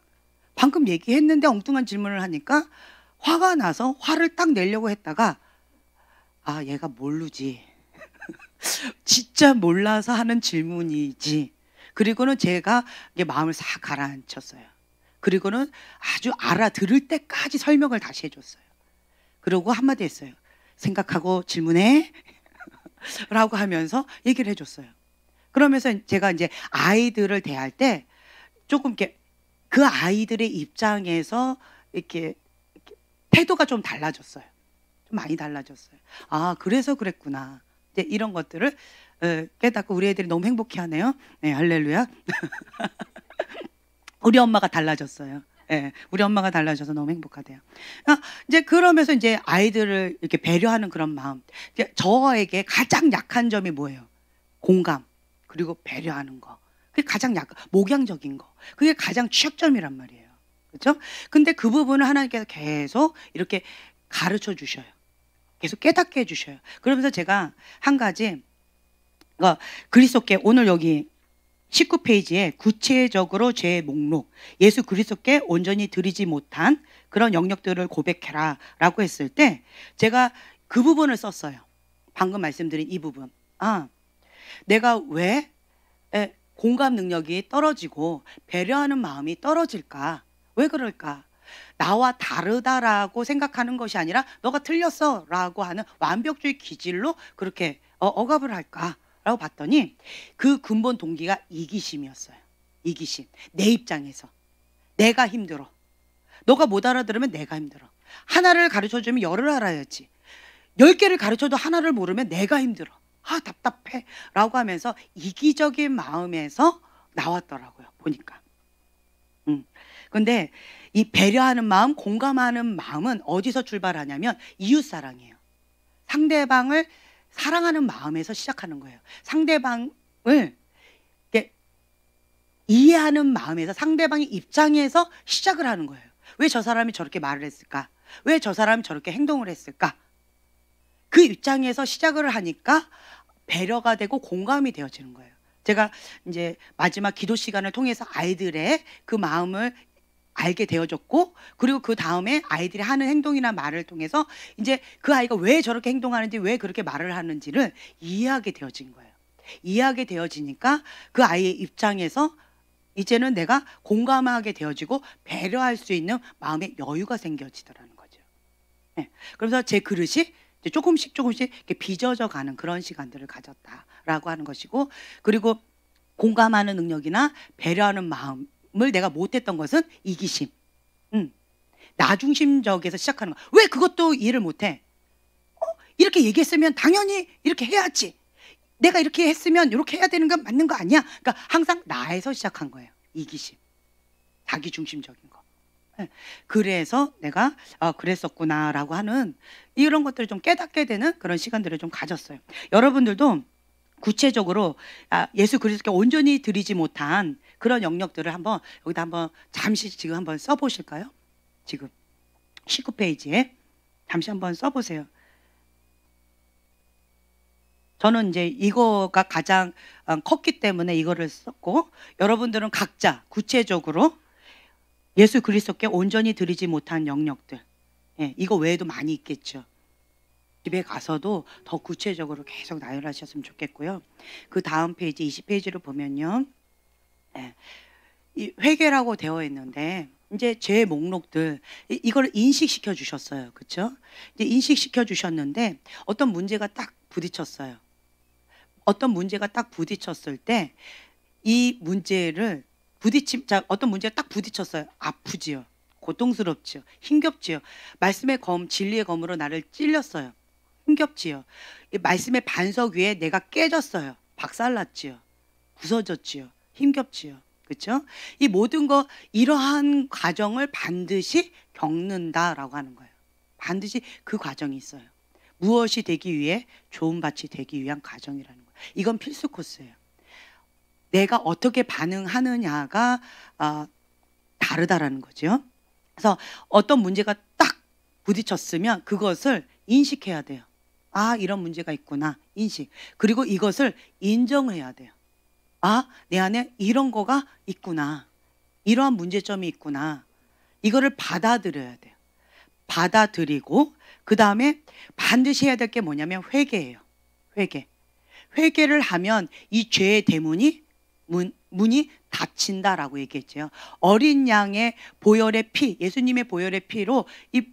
방금 얘기했는데 엉뚱한 질문을 하니까 화가 나서 화를 딱 내려고 했다가, 아, 얘가 모르지. 진짜 몰라서 하는 질문이지. 그리고는 제가 마음을 싹 가라앉혔어요. 그리고는 아주 알아들을 때까지 설명을 다시 해줬어요. 그러고 한마디 했어요. 생각하고 질문해. 라고 하면서 얘기를 해줬어요. 그러면서 제가 이제 아이들을 대할 때 조금 이렇게 그 아이들의 입장에서 이렇게 태도가 좀 달라졌어요. 좀 많이 달라졌어요. 아, 그래서 그랬구나. 이제 이런 것들을 깨닫고 우리 애들이 너무 행복해하네요. 네, 할렐루야. 우리 엄마가 달라졌어요. 네, 우리 엄마가 달라져서 너무 행복하대요. 이제 그러면서 이제 아이들을 이렇게 배려하는 그런 마음. 저에게 가장 약한 점이 뭐예요? 공감, 그리고 배려하는 거. 그게 가장 목양적인 거. 그게 가장 취약점이란 말이에요. 그렇죠? 근데 그 부분을 하나님께서 계속 이렇게 가르쳐 주셔요. 계속 깨닫게 해주셔요. 그러면서 제가 한 가지, 그리스도께, 오늘 여기 19페이지에 구체적으로 죄의 목록, 예수 그리스도께 온전히 드리지 못한 그런 영역들을 고백해라 라고 했을 때 제가 그 부분을 썼어요. 방금 말씀드린 이 부분. 내가 왜 공감 능력이 떨어지고 배려하는 마음이 떨어질까? 왜 그럴까? 나와 다르다라고 생각하는 것이 아니라 너가 틀렸어 라고 하는 완벽주의 기질로 그렇게 억압을 할까? 라고 봤더니 그 근본 동기가 이기심이었어요. 이기심. 내 입장에서 내가 힘들어. 너가 못 알아들으면 내가 힘들어. 하나를 가르쳐주면 열을 알아야지. 10개를 가르쳐도 하나를 모르면 내가 힘들어. 아, 답답해 라고 하면서 이기적인 마음에서 나왔더라고요. 보니까. 근데 이 배려하는 마음, 공감하는 마음은 어디서 출발하냐면 이웃사랑이에요. 상대방을 사랑하는 마음에서 시작하는 거예요. 상대방을 이해하는 마음에서, 상대방의 입장에서 시작을 하는 거예요. 왜 저 사람이 저렇게 말을 했을까? 왜 저 사람이 저렇게 행동을 했을까? 그 입장에서 시작을 하니까 배려가 되고 공감이 되어지는 거예요. 제가 이제 마지막 기도 시간을 통해서 아이들의 그 마음을 알게 되어졌고, 그리고 그 다음에 아이들이 하는 행동이나 말을 통해서 이제 그 아이가 왜 저렇게 행동하는지, 왜 그렇게 말을 하는지를 이해하게 되어진 거예요. 이해하게 되어지니까 그 아이의 입장에서 이제는 내가 공감하게 되어지고 배려할 수 있는 마음의 여유가 생겨지더라는 거죠. 네. 그래서 제 그릇이 이제 조금씩 이렇게 빚어져 가는 그런 시간들을 가졌다라고 하는 것이고, 그리고 공감하는 능력이나 배려하는 마음을 내가 못했던 것은 이기심, 나중심적에서 시작하는 거. 왜 그것도 이해를 못해? 이렇게 얘기했으면 당연히 이렇게 해야지. 내가 이렇게 했으면 이렇게 해야 되는 건 맞는 거 아니야? 그러니까 항상 나에서 시작한 거예요. 이기심, 자기중심적인 거. 그래서 내가 그랬었구나라고 하는 이런 것들을 좀 깨닫게 되는 그런 시간들을 좀 가졌어요. 여러분들도 구체적으로 예수 그리스도께 온전히 드리지 못한 그런 영역들을 한번 여기다 한번 잠시 지금 한번 써보실까요? 지금 19페이지에 잠시 한번 써보세요. 저는 이제 이거가 가장 컸기 때문에 이거를 썼고, 여러분들은 각자 구체적으로 예수 그리스도께 온전히 드리지 못한 영역들, 예, 이거 외에도 많이 있겠죠. 집에 가서도 더 구체적으로 계속 나열하셨으면 좋겠고요. 그 다음 페이지 20페이지를 보면요, 예, 이 회개라고 되어 있는데 이제 제 목록들 이걸 인식시켜 주셨어요. 그렇죠? 이제 인식시켜 주셨는데 어떤 문제가 딱 부딪혔어요. 어떤 문제가 딱 부딪혔을 때 이 문제를 어떤 문제가 딱 부딪혔어요. 아프지요. 고통스럽지요. 힘겹지요. 말씀의 검, 진리의 검으로 나를 찔렸어요. 힘겹지요. 이 말씀의 반석 위에 내가 깨졌어요. 박살났지요. 부서졌지요. 힘겹지요. 그렇죠? 이 모든 거 이러한 과정을 반드시 겪는다라고 하는 거예요. 반드시 그 과정이 있어요. 무엇이 되기 위해 좋은 밭이 되기 위한 과정이라는 거예요. 이건 필수 코스예요. 내가 어떻게 반응하느냐가 다르다라는 거죠. 그래서 어떤 문제가 딱 부딪혔으면 그것을 인식해야 돼요. 아, 이런 문제가 있구나. 인식. 그리고 이것을 인정해야 돼요. 아, 내 안에 이런 거가 있구나. 이러한 문제점이 있구나. 이거를 받아들여야 돼요. 받아들이고 그 다음에 반드시 해야 될 게 뭐냐면 회개예요. 회개. 회개를 하면 이 죄의 대문이 문이 닫힌다라고 얘기했죠. 어린 양의 보혈의 피, 예수님의 보혈의 피로 이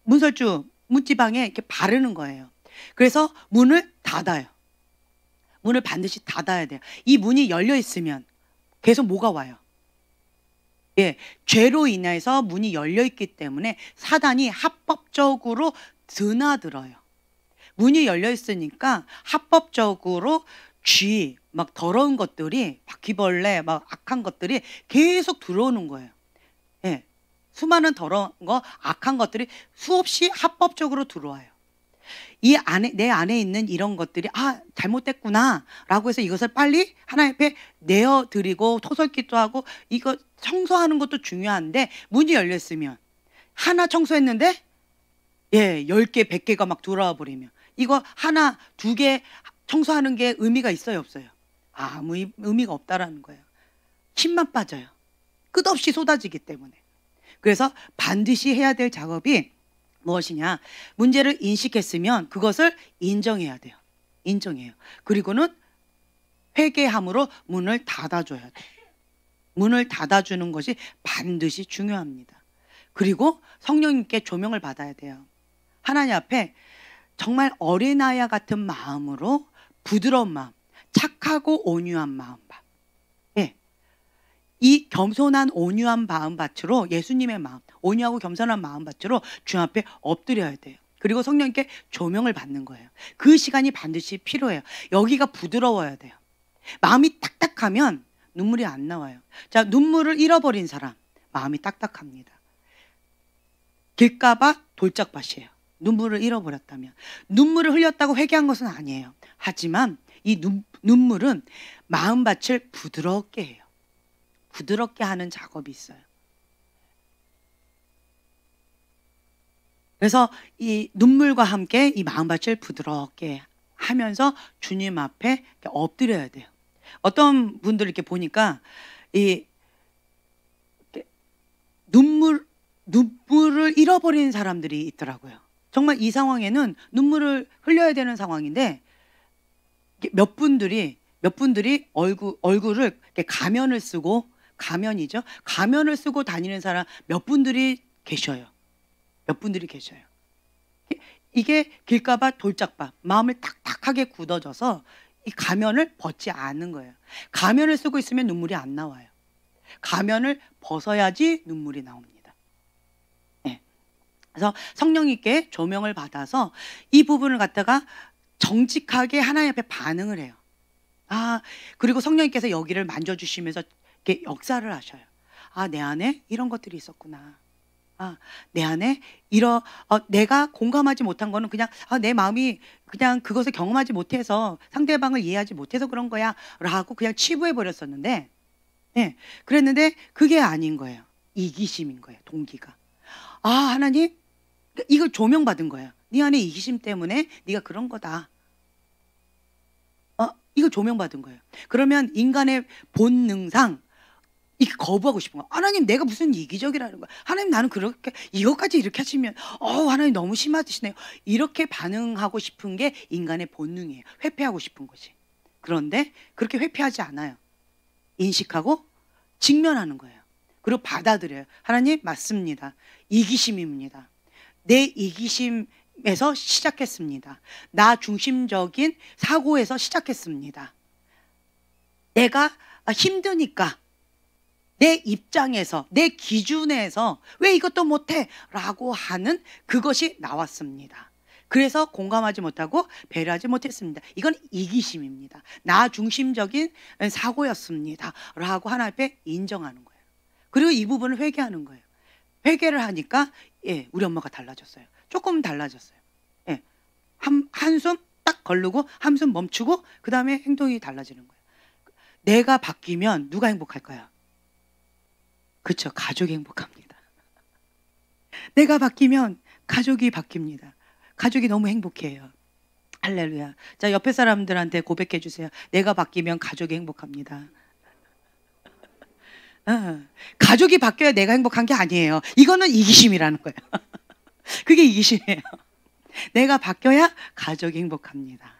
문설주 문지방에 이렇게 바르는 거예요. 그래서 문을 닫아요. 문을 반드시 닫아야 돼요. 이 문이 열려 있으면 계속 뭐가 와요? 예, 죄로 인해서 문이 열려 있기 때문에 사단이 합법적으로 드나들어요. 문이 열려 있으니까 합법적으로 쥐, 막 더러운 것들이, 바퀴벌레, 막 악한 것들이 계속 들어오는 거예요. 예, 수많은 더러운 거, 악한 것들이 수없이 합법적으로 들어와요. 이 안에, 내 안에 있는 이런 것들이 잘못됐구나 라고 해서 이것을 빨리 하나님 앞에 내어드리고 토설기도 하고 이거 청소하는 것도 중요한데, 문이 열렸으면 하나 청소했는데 10개 100개가 막 들어와 버리면 이거 하나 2개 청소하는 게 의미가 있어요, 없어요? 아무 의미가 없다라는 거예요. 힘만 빠져요. 끝없이 쏟아지기 때문에. 그래서 반드시 해야 될 작업이 무엇이냐? 문제를 인식했으면 그것을 인정해야 돼요. 인정해요. 그리고는 회개함으로 문을 닫아줘야 돼요. 문을 닫아주는 것이 반드시 중요합니다. 그리고 성령님께 조명을 받아야 돼요. 하나님 앞에 정말 어린아이 같은 마음으로, 부드러운 마음, 착하고 온유한 마음밭, 예, 이 겸손한 온유한 마음밭으로, 예수님의 마음, 온유하고 겸손한 마음밭으로 주 앞에 엎드려야 돼요. 그리고 성령님께 조명을 받는 거예요. 그 시간이 반드시 필요해요. 여기가 부드러워야 돼요. 마음이 딱딱하면 눈물이 안 나와요. 자, 눈물을 잃어버린 사람 마음이 딱딱합니다. 길가밭 돌짝밭이에요. 눈물을 잃어버렸다면. 눈물을 흘렸다고 회개한 것은 아니에요. 하지만 이 눈물은 마음밭을 부드럽게 해요. 부드럽게 하는 작업이 있어요. 그래서 이 눈물과 함께 이 마음밭을 부드럽게 하면서 주님 앞에 엎드려야 돼요. 어떤 분들 이렇게 보니까 이 눈물을 잃어버리는 사람들이 있더라고요. 정말 이 상황에는 눈물을 흘려야 되는 상황인데 몇 분들이 얼굴을 이렇게 가면을 쓰고, 가면이죠. 가면을 쓰고 다니는 사람 몇 분들이 계셔요. 몇 분들이 계셔요. 이게 길가밭 돌짝밭, 마음을 딱딱하게 굳어져서 이 가면을 벗지 않는 거예요. 가면을 쓰고 있으면 눈물이 안 나와요. 가면을 벗어야지 눈물이 나옵니다. 네. 그래서 성령님께 조명을 받아서 이 부분을 갖다가 정직하게 하나님 앞에 반응을 해요. 그리고 성령님께서 여기를 만져주시면서 이렇게 역사를 하셔요. 내 안에 이런 것들이 있었구나. 내 안에 내가 공감하지 못한 거는 그냥 내 마음이 그냥 그것을 경험하지 못해서, 상대방을 이해하지 못해서 그런 거야 라고 그냥 치부해 버렸었는데, 그랬는데 그게 아닌 거예요. 이기심인 거예요. 동기가. 하나님, 이걸 조명받은 거예요. 네 안에 이기심 때문에 네가 그런 거다. 이거 조명받은 거예요. 그러면 인간의 본능상 이게 거부하고 싶은 거야. 하나님, 내가 무슨 이기적이라는 거야. 하나님, 나는 그렇게 이것까지 이렇게 하시면 하나님 너무 심하시네요. 이렇게 반응하고 싶은 게 인간의 본능이에요. 회피하고 싶은 거지. 그런데 그렇게 회피하지 않아요. 인식하고 직면하는 거예요. 그리고 받아들여요. 하나님, 맞습니다. 이기심입니다. 내 이기심에서 시작했습니다. 나 중심적인 사고에서 시작했습니다. 내가 힘드니까 내 입장에서, 내 기준에서 왜 이것도 못해? 라고 하는 그것이 나왔습니다. 그래서 공감하지 못하고 배려하지 못했습니다. 이건 이기심입니다. 나 중심적인 사고였습니다. 라고 하나님 앞에 인정하는 거예요. 그리고 이 부분을 회개하는 거예요. 회개를 하니까 우리 엄마가 달라졌어요. 조금 달라졌어요. 한숨 딱 걸르고 한숨 멈추고 그 다음에 행동이 달라지는 거예요. 내가 바뀌면 누가 행복할까요? 그렇죠. 가족이 행복합니다. 내가 바뀌면 가족이 바뀝니다. 가족이 너무 행복해요. 할렐루야. 자, 옆에 사람들한테 고백해 주세요. 내가 바뀌면 가족이 행복합니다. 가족이 바뀌어야 내가 행복한 게 아니에요. 이거는 이기심이라는 거예요. 그게 이기심이에요. 내가 바뀌어야 가족이 행복합니다.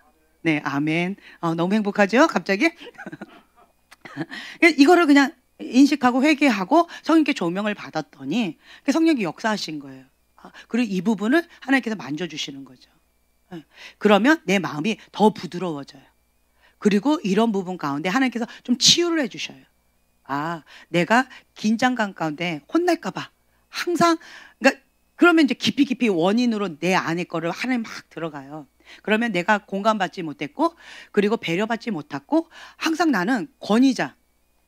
네, 아멘. 너무 행복하죠? 갑자기? 이거를 그냥 인식하고 회개하고 성령께 조명을 받았더니 성령이 역사하신 거예요. 그리고 이 부분을 하나님께서 만져주시는 거죠. 그러면 내 마음이 더 부드러워져요. 그리고 이런 부분 가운데 하나님께서 좀 치유를 해주셔요. 내가 긴장감 가운데 혼날까봐 항상, 그러니까 그러면 이제 깊이 원인으로 내 안에 거를 하나님 막 들어가요. 그러면 내가 공감받지 못했고, 그리고 배려받지 못했고, 항상 나는 권위자.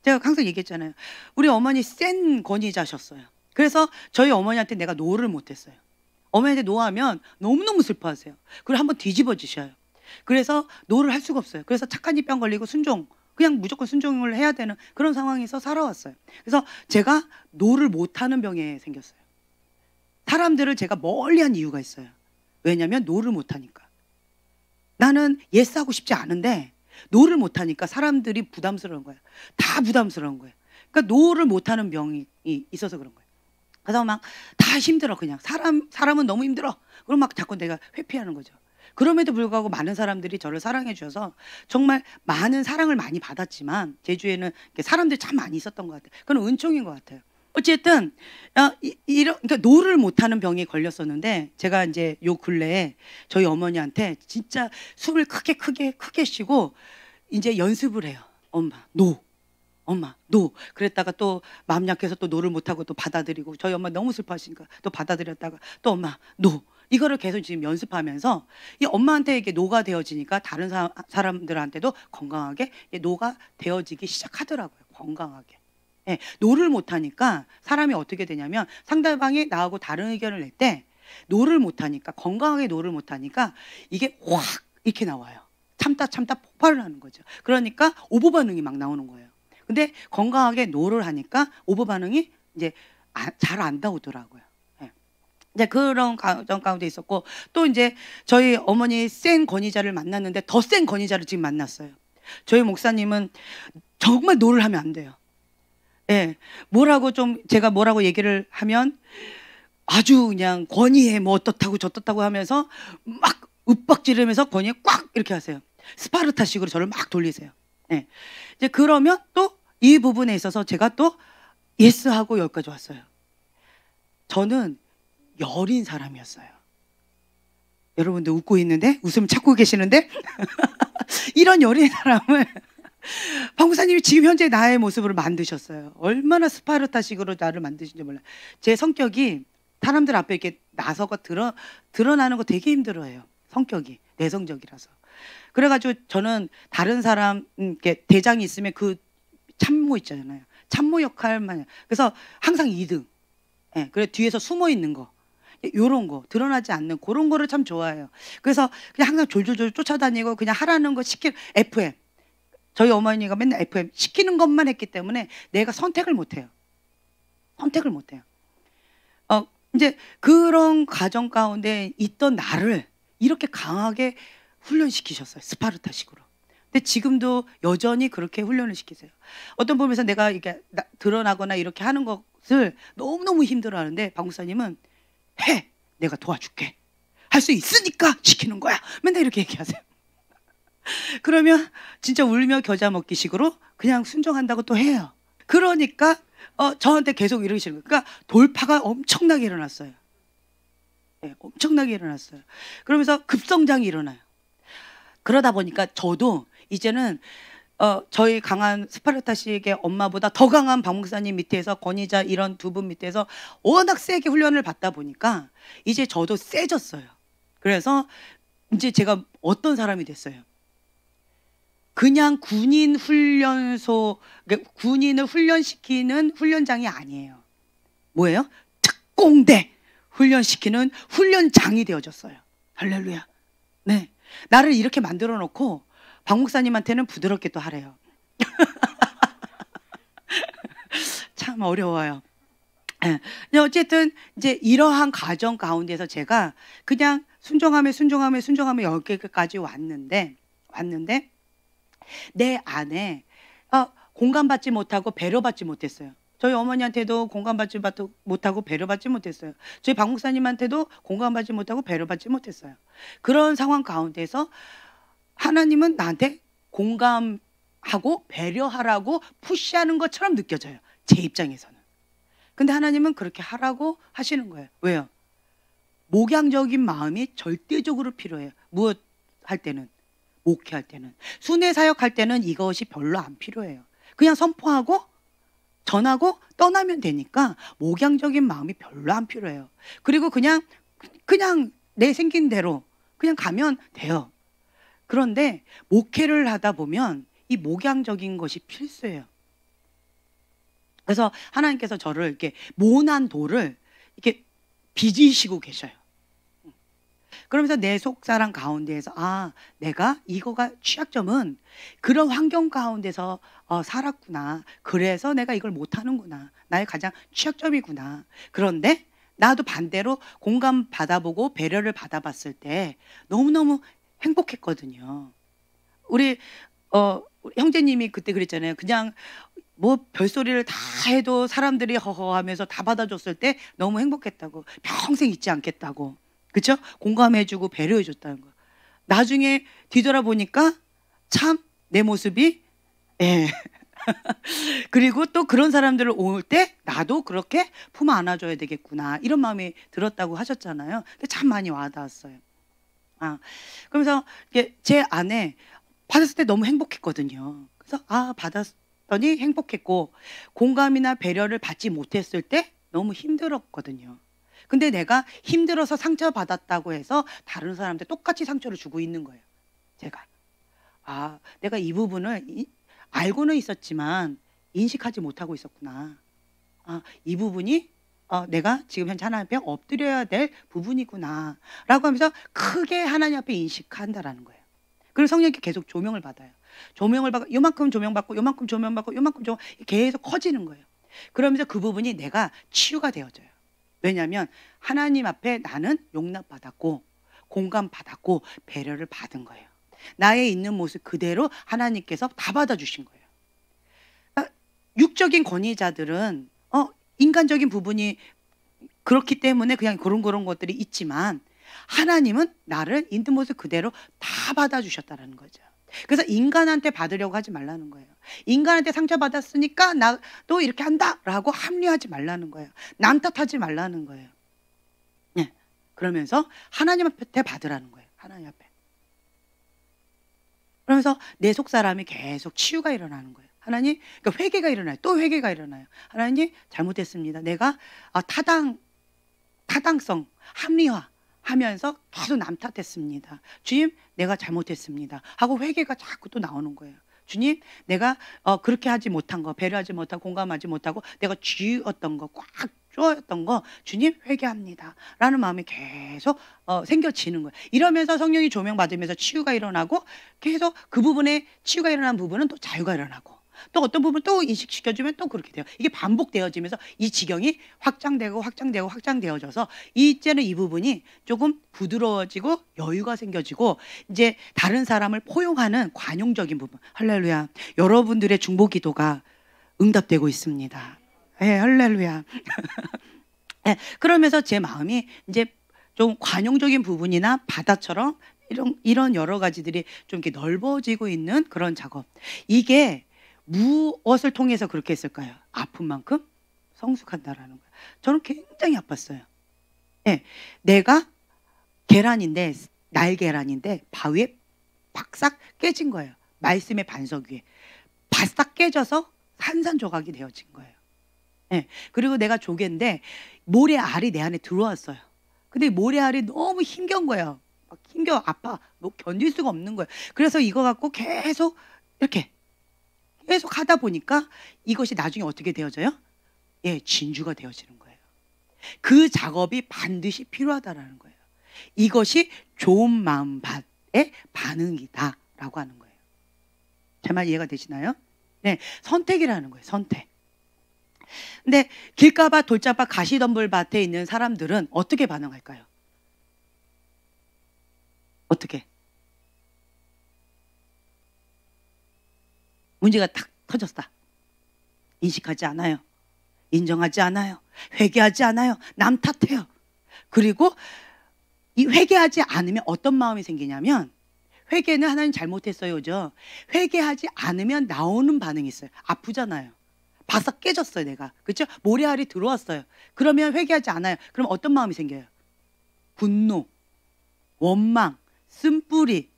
제가 항상 얘기했잖아요. 우리 어머니 센 권위자셨어요. 그래서 저희 어머니한테 내가 노를 못했어요. 어머니한테 노하면 너무너무 슬퍼하세요. 그리고 한번 뒤집어지셔요. 그래서 노를 할 수가 없어요. 그래서 착한 입병 걸리고 순종, 그냥 무조건 순종을 해야 되는 그런 상황에서 살아왔어요. 그래서 제가 노를 못하는 병에 생겼어요. 사람들을 제가 멀리한 이유가 있어요. 왜냐하면 노를 못하니까. 나는 예스하고 싶지 않은데 노를 못하니까 사람들이 부담스러운 거예요. 다 부담스러운 거예요. 그러니까 노를 못하는 병이 있어서 그런 거예요. 그래서 막 다 힘들어. 그냥 사람은 너무 힘들어. 그럼 막 자꾸 내가 회피하는 거죠. 그럼에도 불구하고 많은 사람들이 저를 사랑해 주셔서 정말 많은 사랑을 많이 받았지만 제 주위에는 사람들이 참 많이 있었던 것 같아요. 그건 은총인 것 같아요. 어쨌든 그러니까 노를 못하는 병이 걸렸었는데 제가 이제 요 근래에 저희 어머니한테 진짜 숨을 크게 쉬고 이제 연습을 해요. 엄마 노. 그랬다가 또 마음 약해서 또 노를 못하고 또 받아들이고, 저희 엄마 너무 슬퍼하시니까 또 받아들였다가 또 엄마 노. 이거를 계속 지금 연습하면서 이 엄마한테 이게 노가 되어지니까 다른 사람들한테도 건강하게 노가 되어지기 시작하더라고요. 건강하게. 노를 못하니까 사람이 어떻게 되냐면 상대방이 나하고 다른 의견을 낼 때 노를 못하니까, 건강하게 노를 못하니까 이게 확 이렇게 나와요. 참다 폭발을 하는 거죠. 그러니까 오버 반응이 막 나오는 거예요. 근데 건강하게 노를 하니까 오버 반응이 이제 잘 안 나오더라고요. 이제 그런 과정 가운데 있었고, 또 이제 저희 어머니 센 권위자를 만났는데 더 센 권위자를 지금 만났어요. 저희 목사님은 정말 노를 하면 안 돼요. 제가 뭐라고 얘기를 하면 아주 그냥 권위에 뭐 어떻다고 저떻다고 하면서 막 윽박지르면서 권위에 꽉 이렇게 하세요. 스파르타식으로 저를 막 돌리세요. 이제 그러면 또 이 부분에 있어서 제가 또 예스하고 여기까지 왔어요. 저는 여린 사람이었어요. 여러분들 웃고 있는데, 웃음 찾고 계시는데 이런 여린 사람을 박목사님이 지금 현재 나의 모습으로 만드셨어요. 얼마나 스파르타식으로 나를 만드신지 몰라요. 제 성격이 사람들 앞에 이렇게 나서고 드러나는 거 되게 힘들어해요. 성격이 내성적이라서. 그래가지고 저는 다른 사람 이렇게 대장이 있으면 그 참모 있잖아요. 참모 역할만 해요. 그래서 항상 2등. 그래 뒤에서 숨어 있는 거, 요런 거 드러나지 않는 그런 거를 참 좋아해요. 그래서 그냥 항상 졸졸졸 쫓아다니고 그냥 하라는 거 FM. 저희 어머니가 맨날 FM 시키는 것만 했기 때문에 내가 선택을 못 해요. 이제 그런 과정 가운데 있던 나를 이렇게 강하게 훈련시키셨어요. 스파르타식으로. 근데 지금도 여전히 그렇게 훈련을 시키세요. 어떤 부분에서 내가 이렇게 드러나거나 이렇게 하는 것을 너무너무 힘들어하는데 박 목사님은 해! 내가 도와줄게. 할 수 있으니까 시키는 거야. 맨날 이렇게 얘기하세요. 그러면 진짜 울며 겨자 먹기 식으로 그냥 순종한다고 또 해요. 그러니까 저한테 계속 이러시는 거예요. 그러니까 돌파가 엄청나게 일어났어요. 네, 엄청나게 일어났어요. 그러면서 급성장이 일어나요. 그러다 보니까 저도 이제는 저희 강한 스파르타식의 엄마보다 더 강한 박 목사님 밑에서 권위자 이런 두 분 밑에서 워낙 세게 훈련을 받다 보니까 이제 저도 세졌어요. 그래서 이제 제가 어떤 사람이 됐어요. 그냥 군인 훈련소, 군인을 훈련시키는 훈련장이 아니에요. 뭐예요? 특공대 훈련시키는 훈련장이 되어졌어요. 할렐루야. 네, 나를 이렇게 만들어 놓고 박 목사님한테는 부드럽게 또 하래요. 참 어려워요. 네. 어쨌든 이제 이러한 과정 가운데서 제가 그냥 순종하며 여기까지 왔는데 내 안에 공감받지 못하고 배려받지 못했어요. 저희 어머니한테도 공감받지 못하고 배려받지 못했어요. 저희 박 목사님한테도 공감받지 못하고 배려받지 못했어요. 그런 상황 가운데서 하나님은 나한테 공감하고 배려하라고 푸시하는 것처럼 느껴져요. 제 입장에서는. 근데 하나님은 그렇게 하라고 하시는 거예요. 왜요? 목양적인 마음이 절대적으로 필요해요. 무엇 할 때는? 목회할 때는. 순회 사역할 때는 이것이 별로 안 필요해요. 그냥 선포하고 전하고 떠나면 되니까 목양적인 마음이 별로 안 필요해요. 그리고 그냥 내 생긴 대로 그냥 가면 돼요. 그런데 목회를 하다 보면 이 목양적인 것이 필수예요. 그래서 하나님께서 저를 이렇게 모난 돌을 이렇게 빚으시고 계셔요. 그러면서 내 속사람 가운데에서 내가 이거가 취약점은 그런 환경 가운데서 살았구나. 그래서 내가 이걸 못하는구나. 나의 가장 취약점이구나. 그런데 나도 반대로 공감 받아보고 배려를 받아봤을 때 너무너무 행복했거든요. 우리 형제님이 그때 그랬잖아요. 그냥 뭐 별소리를 다 해도 사람들이 허허하면서 다 받아줬을 때 너무 행복했다고. 평생 잊지 않겠다고. 그렇죠? 공감해주고 배려해줬다는 거. 나중에 뒤돌아보니까 참 내 모습이 그리고 또 그런 사람들을 올 때 나도 그렇게 품 안아줘야 되겠구나 이런 마음이 들었다고 하셨잖아요. 근데 참 많이 와닿았어요. 그러면서 제 안에 받았을 때 너무 행복했거든요. 그래서 받았더니 행복했고 공감이나 배려를 받지 못했을 때 너무 힘들었거든요. 근데 내가 힘들어서 상처받았다고 해서 다른 사람한테 똑같이 상처를 주고 있는 거예요. 제가 내가 이 부분을 알고는 있었지만 인식하지 못하고 있었구나. 이 부분이 내가 지금 현재 하나님 앞에 엎드려야 될 부분이구나 라고 하면서 크게 하나님 앞에 인식한다라는 거예요. 그래서 성령님께 계속 조명을 받아요. 조명을 받고 요만큼 조명받고 요만큼 조명받고 요만큼 계속 커지는 거예요. 그러면서 그 부분이 내가 치유가 되어져요. 왜냐하면 하나님 앞에 나는 용납받았고 공감받았고 배려를 받은 거예요. 나의 있는 모습 그대로 하나님께서 다 받아주신 거예요. 육적인 권위자들은 인간적인 부분이 그렇기 때문에 그냥 그런 것들이 있지만 하나님은 나를 있는 모습 그대로 다 받아주셨다는 거죠. 그래서 인간한테 받으려고 하지 말라는 거예요. 인간한테 상처받았으니까 나도 이렇게 한다라고 합리화하지 말라는 거예요. 남 탓하지 말라는 거예요. 네. 그러면서 하나님 앞에 받으라는 거예요. 하나님 앞에. 그러면서 내 속사람이 계속 치유가 일어나는 거예요. 하나님, 그러니까 회개가 일어나요. 또 회개가 일어나요. 하나님 잘못했습니다. 내가 타당성, 합리화 하면서 계속 남 탓했습니다. 주님, 내가 잘못했습니다. 하고 회개가 자꾸 또 나오는 거예요. 주님, 내가 그렇게 하지 못한 거, 배려하지 못하고 공감하지 못하고 내가 쥐었던 거, 꽉 쪼였던 거 주님 회개합니다 라는 마음이 계속 생겨지는 거예요. 이러면서 성령이 조명받으면서 치유가 일어나고 계속 그 부분에 치유가 일어난 부분은 또 자유가 일어나고 또 어떤 부분 또 인식시켜주면 또 그렇게 돼요. 이게 반복되어지면서 이 지경이 확장되고 확장되고 확장되어져서 이제는 이 부분이 조금 부드러워지고 여유가 생겨지고 이제 다른 사람을 포용하는 관용적인 부분. 할렐루야. 여러분들의 중보 기도가 응답되고 있습니다. 네, 할렐루야. 네, 그러면서 제 마음이 이제 좀 관용적인 부분이나 바다처럼 이런 여러 가지들이 좀 이렇게 넓어지고 있는 그런 작업. 이게 무엇을 통해서 그렇게 했을까요? 아픈 만큼 성숙한다라는 거예요. 저는 굉장히 아팠어요. 네, 내가 계란인데, 날계란인데 바위에 박싹 깨진 거예요. 말씀의 반석 위에 바싹 깨져서 산산조각이 되어진 거예요. 네, 그리고 내가 조개인데 모래알이 내 안에 들어왔어요. 근데 모래알이 너무 힘겨운 거예요. 막 힘겨워, 아파, 뭐 견딜 수가 없는 거예요. 그래서 이거 갖고 계속 이렇게 계속 하다 보니까 이것이 나중에 어떻게 되어져요? 예, 진주가 되어지는 거예요. 그 작업이 반드시 필요하다라는 거예요. 이것이 좋은 마음밭의 반응이다라고 하는 거예요. 제 말 이해가 되시나요? 네, 선택이라는 거예요. 선택. 근데 길가밭, 돌짝밭, 가시덤불밭에 있는 사람들은 어떻게 반응할까요? 어떻게? 문제가 탁 터졌다. 인식하지 않아요. 인정하지 않아요. 회개하지 않아요. 남 탓해요. 그리고 이 회개하지 않으면 어떤 마음이 생기냐면, 회개는 하나님 잘못했어요죠. 회개하지 않으면 나오는 반응이 있어요. 아프잖아요. 바싹 깨졌어요, 내가. 그렇죠? 모래알이 들어왔어요. 그러면 회개하지 않아요. 그럼 어떤 마음이 생겨요? 분노, 원망, 쓴뿌리,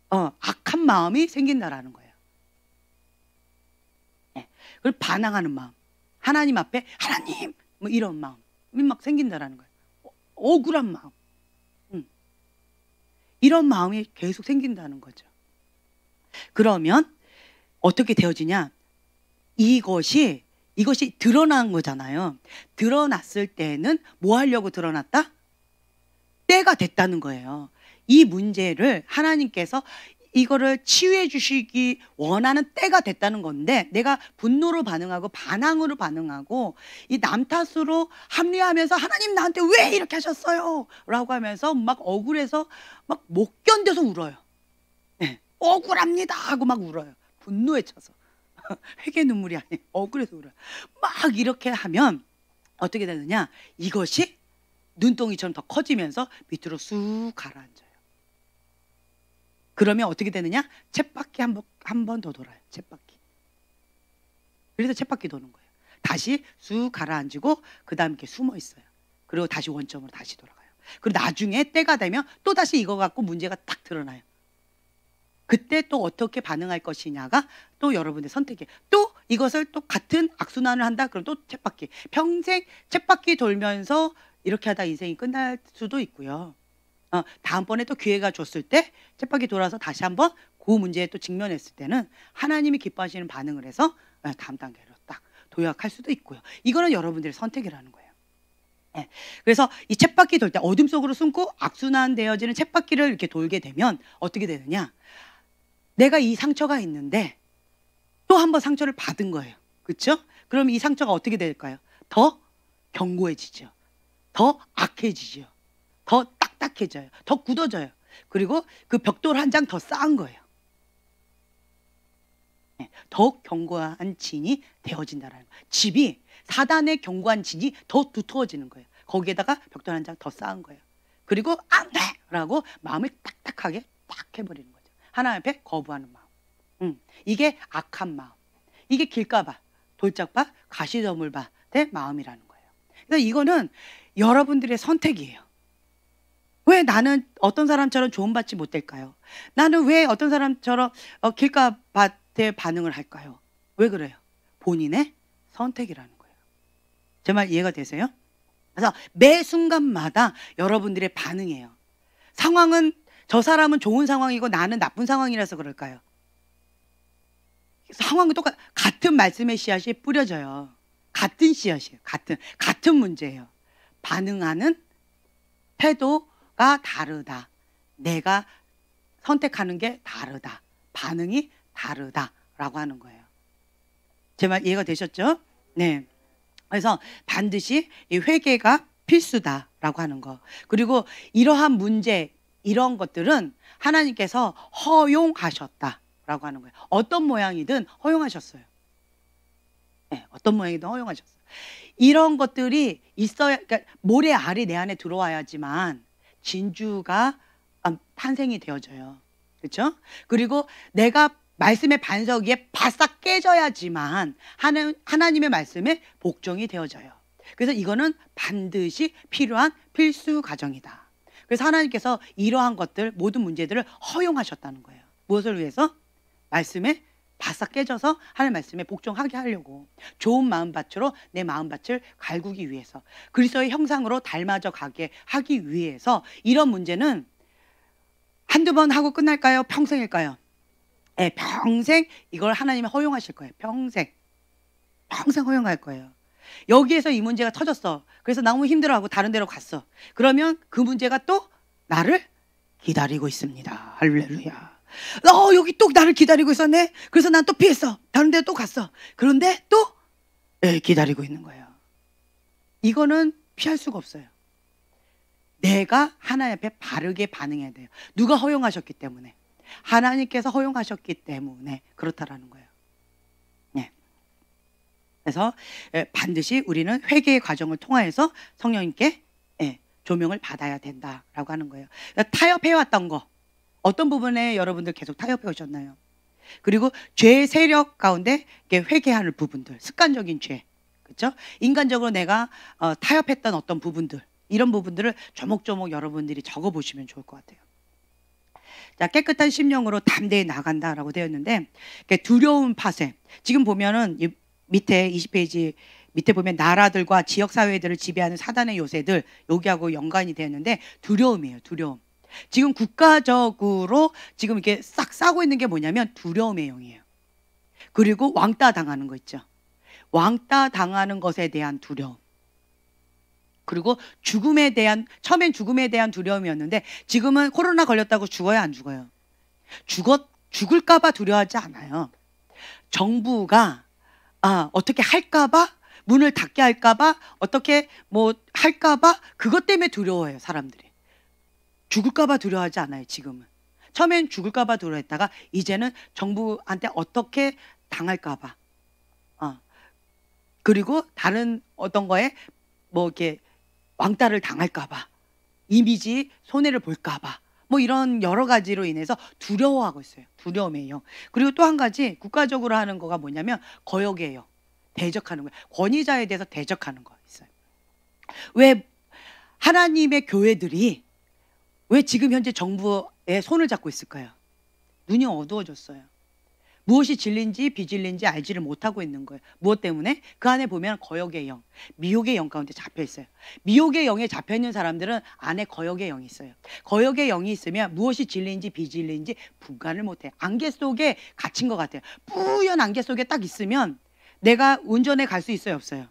악한 마음이 생긴다라는 거예요. 네. 그리고 반항하는 마음. 하나님 앞에 하나님 뭐 이런 마음이 막 생긴다라는 거예요. 억울한 마음. 이런 마음이 계속 생긴다는 거죠. 그러면 어떻게 되어지냐? 이것이 드러난 거잖아요. 드러났을 때는 뭐 하려고 드러났다? 때가 됐다는 거예요. 이 문제를 하나님께서 이거를 치유해 주시기 원하는 때가 됐다는 건데, 내가 분노로 반응하고 반항으로 반응하고 이 남 탓으로 합리화하면서 하나님 나한테 왜 이렇게 하셨어요? 라고 하면서 막 억울해서 막 못 견뎌서 울어요. 네, 억울합니다 하고 막 울어요. 분노에 차서. 회개 눈물이 아니에요. 억울해서 울어요. 막 이렇게 하면 어떻게 되느냐? 이것이 눈덩이처럼 더 커지면서 밑으로 쑥 가라앉아요. 그러면 어떻게 되느냐? 쳇바퀴 한 번 더 돌아요. 쳇바퀴. 그래서 쳇바퀴 도는 거예요. 다시 쑥 가라앉고 그 다음 이렇게 숨어 있어요. 그리고 다시 원점으로 다시 돌아가요. 그리고 나중에 때가 되면 또 다시 이거 갖고 문제가 딱 드러나요. 그때 또 어떻게 반응할 것이냐가 또 여러분의 선택이에요. 또 이것을 또 같은 악순환을 한다? 그럼 또 쳇바퀴. 평생 쳇바퀴 돌면서 이렇게 하다 인생이 끝날 수도 있고요. 다음번에 또 기회가 줬을 때 쳇바퀴 돌아서 다시 한번 그 문제에 또 직면했을 때는 하나님이 기뻐하시는 반응을 해서 다음 단계로 딱 도약할 수도 있고요. 이거는 여러분들의 선택이라는 거예요. 네. 그래서 이 쳇바퀴 돌 때 어둠 속으로 숨고 악순환 되어지는 쳇바퀴를 이렇게 돌게 되면 어떻게 되느냐? 내가 이 상처가 있는데 또 한 번 상처를 받은 거예요. 그렇죠? 그럼 이 상처가 어떻게 될까요? 더 견고해지죠. 더 악해지죠. 더 딱딱해져요. 더 굳어져요. 그리고 그 벽돌 한 장 더 쌓은 거예요. 네, 더 견고한 진이 되어진다는 거예요. 집이 사단의 견고한 진이 더 두터워지는 거예요. 거기에다가 벽돌 한 장 더 쌓은 거예요. 그리고 안 돼! 라고 마음을 딱딱하게 딱 해버리는 거예요. 하나님 앞에 거부하는 마음. 이게 악한 마음. 이게 길가밭, 돌짝밭, 가시덤불밭의 마음이라는 거예요. 그래서 이거는 여러분들의 선택이에요. 왜 나는 어떤 사람처럼 좋은 받지 못될까요? 나는 왜 어떤 사람처럼 길가밭에 반응을 할까요? 왜 그래요? 본인의 선택이라는 거예요. 제 말 이해가 되세요? 그래서 매 순간마다 여러분들의 반응이에요. 상황은 저 사람은 좋은 상황이고 나는 나쁜 상황이라서 그럴까요? 상황은 같은 말씀의 씨앗이 뿌려져요. 같은 씨앗이에요. 같은 문제예요. 반응하는 태도가 다르다. 내가 선택하는 게 다르다. 반응이 다르다라고 하는 거예요. 제 말 이해가 되셨죠? 네. 그래서 반드시 이 회개가 필수다라고 하는 거. 그리고 이러한 문제, 이런 것들은 하나님께서 허용하셨다라고 하는 거예요. 어떤 모양이든 허용하셨어요. 네, 어떤 모양이든 허용하셨어요. 이런 것들이 있어야, 그러니까 모래알이 내 안에 들어와야지만 진주가 탄생이 되어져요. 그렇죠? 그리고 내가 말씀의 반석 위에 바싹 깨져야지만 하나님의 말씀에 복종이 되어져요. 그래서 이거는 반드시 필요한 필수 과정이다. 그래서 하나님께서 이러한 것들, 모든 문제들을 허용하셨다는 거예요. 무엇을 위해서? 말씀에 바싹 깨져서 하나님 말씀에 복종하게 하려고, 좋은 마음밭으로 내 마음밭을 갈구기 위해서, 그리스도의 형상으로 닮아져 가게 하기 위해서. 이런 문제는 한두 번 하고 끝날까요? 평생일까요? 네, 평생 이걸 하나님이 허용하실 거예요. 평생 허용할 거예요. 여기에서 이 문제가 터졌어. 그래서 너무 힘들어하고 다른 데로 갔어. 그러면 그 문제가 또 나를 기다리고 있습니다. 할렐루야. 여기 또 나를 기다리고 있었네. 그래서 난 또 피했어. 다른 데로 또 갔어. 그런데 또 기다리고 있는 거예요. 이거는 피할 수가 없어요. 내가 하나님 앞에 바르게 반응해야 돼요. 누가 허용하셨기 때문에, 하나님께서 허용하셨기 때문에 그렇다라는 거예요. 네. 그래서 반드시 우리는 회개의 과정을 통하여서 성령님께 조명을 받아야 된다라고 하는 거예요. 타협해왔던 거, 어떤 부분에 여러분들 계속 타협해 오셨나요? 그리고 죄의 세력 가운데 회개하는 부분들, 습관적인 죄, 그렇죠? 인간적으로 내가 타협했던 어떤 부분들, 이런 부분들을 조목조목 여러분들이 적어보시면 좋을 것 같아요. 자, 깨끗한 심령으로 담대히 나간다라고 되어 있는데, 두려운 파쇄. 지금 보면은 밑에 20페이지 밑에 보면 나라들과 지역사회들을 지배하는 사단의 요새들, 여기하고 연관이 되어 있는데, 두려움이에요. 두려움. 지금 국가적으로 지금 이렇게 싹 싸고 있는 게 뭐냐면 두려움의 영이에요. 그리고 왕따 당하는 거 있죠. 왕따 당하는 것에 대한 두려움. 그리고 죽음에 대한, 처음엔 죽음에 대한 두려움이었는데 지금은 코로나 걸렸다고 죽어요, 안 죽어요? 죽을까봐 두려워하지 않아요. 정부가 어떻게 할까봐, 문을 닫게 할까봐, 어떻게 뭐 할까봐, 그것 때문에 두려워해요, 사람들이. 죽을까봐 두려워하지 않아요, 지금은. 처음엔 죽을까봐 두려워했다가 이제는 정부한테 어떻게 당할까봐, 그리고 다른 어떤 거에 뭐 이렇게 왕따를 당할까봐, 이미지 손해를 볼까봐, 뭐 이런 여러 가지로 인해서 두려워하고 있어요. 두려움의 영. 그리고 또 한 가지 국가적으로 하는 거가 뭐냐면 거역의 영, 대적하는 거예요. 권위자에 대해서 대적하는 거 있어요. 왜 하나님의 교회들이 왜 지금 현재 정부의 손을 잡고 있을까요? 눈이 어두워졌어요. 무엇이 진리인지 비진리인지 알지를 못하고 있는 거예요. 무엇 때문에? 그 안에 보면 거역의 영, 미혹의 영 가운데 잡혀 있어요. 미혹의 영에 잡혀 있는 사람들은 안에 거역의 영이 있어요. 거역의 영이 있으면 무엇이 진리인지 비진리인지 분간을 못해요. 안개 속에 갇힌 것 같아요. 뿌연 안개 속에 딱 있으면 내가 운전에 갈 수 있어요, 없어요?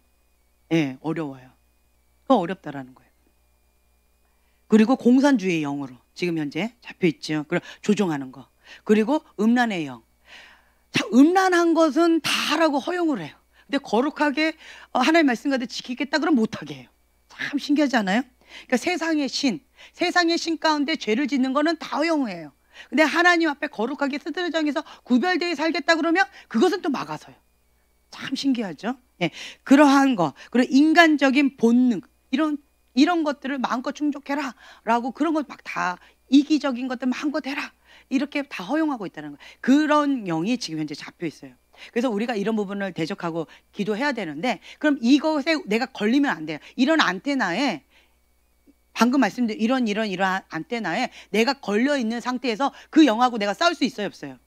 예, 어려워요. 그거 어렵다라는 거예요. 그리고 공산주의 영으로 지금 현재 잡혀 있죠. 그리고 조종하는 거. 그리고 음란의 영. 자, 음란한 것은 다 하라고 허용을 해요. 근데 거룩하게 하나님의 말씀 가운데 지키겠다 그러면 못하게 해요. 참 신기하지 않아요? 그러니까 세상의 신 가운데 죄를 짓는 거는 다 허용해요. 근데 하나님 앞에 거룩하게 스스로 정해서 구별되게 살겠다 그러면 그것은 또 막아서요. 참 신기하죠? 예, 그러한 거. 그리고 인간적인 본능, 이런 것들을 마음껏 충족해라 라고, 그런 것 막 다 이기적인 것들 마음껏 해라, 이렇게 다 허용하고 있다는 거예요. 그런 영이 지금 현재 잡혀 있어요. 그래서 우리가 이런 부분을 대적하고 기도해야 되는데, 그럼 이것에 내가 걸리면 안 돼요. 이런 안테나에, 방금 말씀드린 이런 안테나에 내가 걸려 있는 상태에서 그 영하고 내가 싸울 수 있어요, 없어요?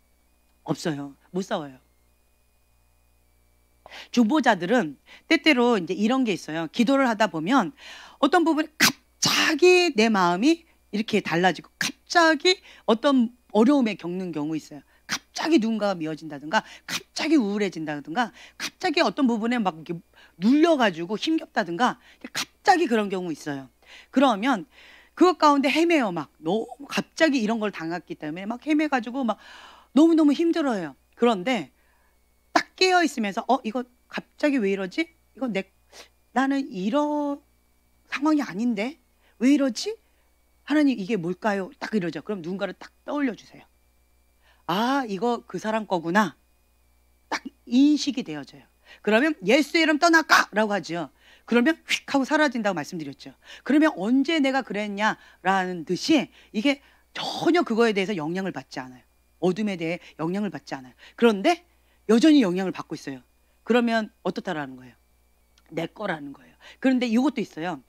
없어요. 못 싸워요. 중보자들은 때때로 이제 이런 게 있어요. 기도를 하다 보면 어떤 부분에 갑자기 내 마음이 이렇게 달라지고, 갑자기 어떤 어려움에 겪는 경우 있어요. 갑자기 누군가가 미워진다든가, 갑자기 우울해진다든가, 갑자기 어떤 부분에 막 이렇게 눌려가지고 힘겹다든가, 갑자기 그런 경우 있어요. 그러면 그것 가운데 헤매요. 막 너무 갑자기 이런 걸 당했기 때문에 막 헤매가지고 막 너무너무 힘들어요. 그런데 딱 깨어 있으면서 이거 갑자기 왜 이러지? 이거 나는 이런 상황이 아닌데 왜 이러지? 하나님 이게 뭘까요? 딱 이러죠. 그럼 누군가를 딱 떠올려 주세요. 아, 이거 그 사람 거구나. 딱 인식이 되어져요. 그러면 예수의 이름 떠나가라고 하죠. 그러면 휙 하고 사라진다고 말씀드렸죠. 그러면 언제 내가 그랬냐라는 듯이 이게 전혀 그거에 대해서 영향을 받지 않아요. 어둠에 대해 영향을 받지 않아요. 그런데 여전히 영향을 받고 있어요. 그러면 어떻다라는 거예요? 내 거라는 거예요. 그런데 이것도 있어요.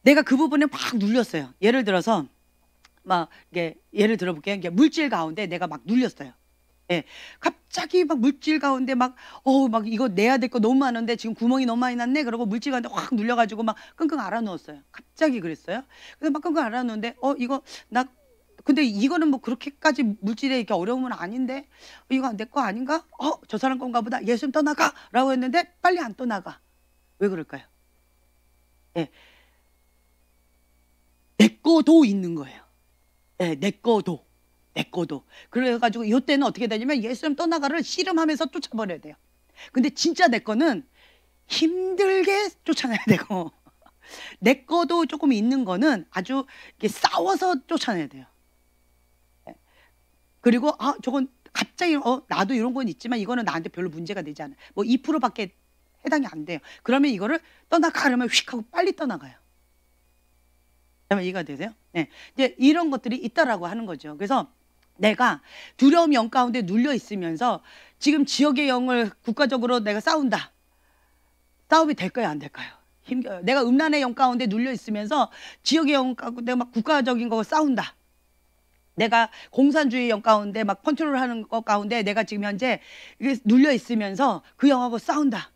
내가 그 부분에 막 눌렸어요. 예를 들어서 막 이게 예를 들어볼게요. 이게 물질 가운데 내가 막 눌렸어요. 예, 갑자기 막 물질 가운데 막 이거 내야 될 거 너무 많은데 지금 구멍이 너무 많이 났네. 그러고 물질 가운데 확 눌려가지고 막 끙끙 앓아 누웠어요. 갑자기 그랬어요. 그래서 막 끙끙 앓아 누웠는데 이거 나 근데 이거는 뭐 그렇게까지 물질에 이렇게 어려움은 아닌데 이거 내 거 아닌가? 저 사람 건가 보다. 예수님 떠나가라고 했는데 빨리 안 떠나가. 왜 그럴까요? 예, 내 거도 있는 거예요. 예, 내 거도. 그래가지고 이때는 어떻게 되냐면 예수님 떠나가를 씨름하면서 쫓아버려야 돼요. 근데 진짜 내 거는 힘들게 쫓아내야 되고 내 거도 조금 있는 거는 아주 이렇게 싸워서 쫓아내야 돼요. 그리고 저건 갑자기 나도 이런 건 있지만 이거는 나한테 별로 문제가 되지 않아요. 뭐 2%밖에 해당이 안 돼요. 그러면 이거를 떠나가 그러면 휙 하고 빨리 떠나가요. 이해가 되세요? 네. 이제 이런 것들이 있다라고 하는 거죠. 그래서 내가 두려움 영 가운데 눌려 있으면서 지금 지역의 영을 국가적으로 내가 싸운다. 싸움이 될까요? 안 될까요? 힘겨요. 내가 음란의 영 가운데 눌려 있으면서 지역의 영 가운데 막 국가적인 거 싸운다. 내가 공산주의 영 가운데 막 컨트롤하는 것 가운데 내가 지금 현재 눌려 있으면서 그 영하고 싸운다.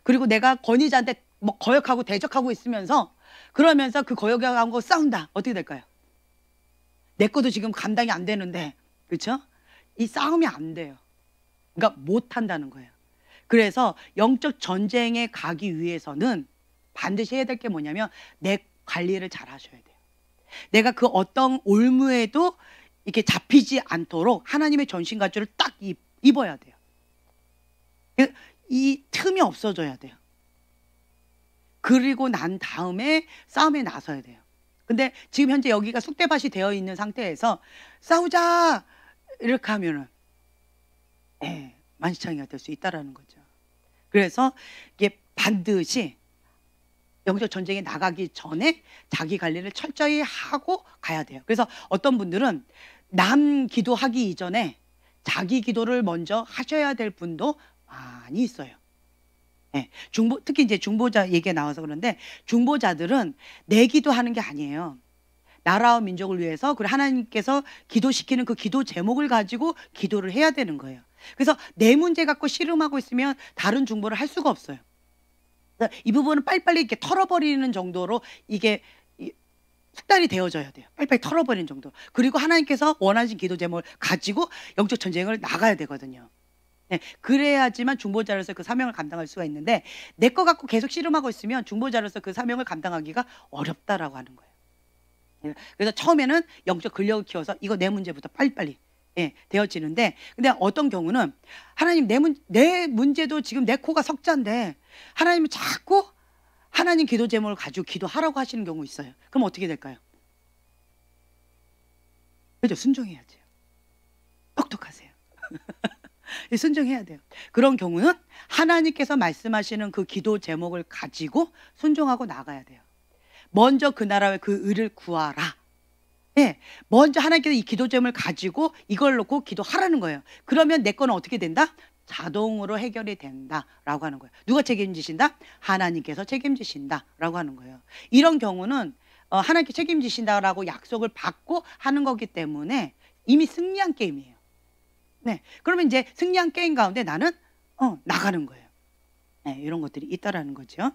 그리고 내가 권위자한테 뭐 거역하고 대적하고 있으면서 그러면서 그 거역하고 싸운다. 어떻게 될까요? 내 것도 지금 감당이 안 되는데, 그렇죠? 이 싸움이 안 돼요. 그러니까 못 한다는 거예요. 그래서 영적 전쟁에 가기 위해서는 반드시 해야 될 게 뭐냐면 내 관리를 잘 하셔야 돼요. 내가 그 어떤 올무에도 이렇게 잡히지 않도록 하나님의 전신갑주를 딱 입어야 돼요. 이 틈이 없어져야 돼요. 그리고 난 다음에 싸움에 나서야 돼요. 근데 지금 현재 여기가 쑥대밭이 되어 있는 상태에서 싸우자 이렇게 하면은 만시창이가 될 수 있다라는 거죠. 그래서 이게 반드시 영적 전쟁에 나가기 전에 자기 관리를 철저히 하고 가야 돼요. 그래서 어떤 분들은 남 기도하기 이전에 자기 기도를 먼저 하셔야 될 분도 많이 있어요. 특히 이제 중보자 얘기가 나와서 그런데 중보자들은 내 기도하는 게 아니에요. 나라와 민족을 위해서 그리고 하나님께서 기도시키는 그 기도 제목을 가지고 기도를 해야 되는 거예요. 그래서 내 문제 갖고 씨름하고 있으면 다른 중보를 할 수가 없어요. 이 부분은 빨리빨리 이렇게 털어버리는 정도로 이게 숙달이 되어져야 돼요. 빨리빨리 털어버리는 정도. 그리고 하나님께서 원하신 기도 제목을 가지고 영적 전쟁을 나가야 되거든요. 그래야지만 중보자로서 그 사명을 감당할 수가 있는데 내 거 갖고 계속 씨름하고 있으면 중보자로서 그 사명을 감당하기가 어렵다라고 하는 거예요. 그래서 처음에는 영적 근력을 키워서 이거 내 문제부터 빨리빨리 되어지는데 근데 어떤 경우는 하나님 내 문제도 지금 내 코가 석자인데 하나님은 자꾸 하나님 기도 제목을 가지고 기도하라고 하시는 경우 있어요. 그럼 어떻게 될까요? 그죠? 순종해야죠. 똑똑하세요. 순종해야 돼요. 그런 경우는 하나님께서 말씀하시는 그 기도 제목을 가지고 순종하고 나가야 돼요. 먼저 그 나라와 그 의를 구하라. 먼저 하나님께서 이 기도 제목을 가지고 이걸 놓고 기도하라는 거예요. 그러면 내 거는 어떻게 된다? 자동으로 해결이 된다라고 하는 거예요. 누가 책임지신다? 하나님께서 책임지신다라고 하는 거예요. 이런 경우는 하나님께 책임지신다라고 약속을 받고 하는 거기 때문에 이미 승리한 게임이에요. 그러면 이제 승리한 게임 가운데 나는 나가는 거예요. 이런 것들이 있다라는 거죠.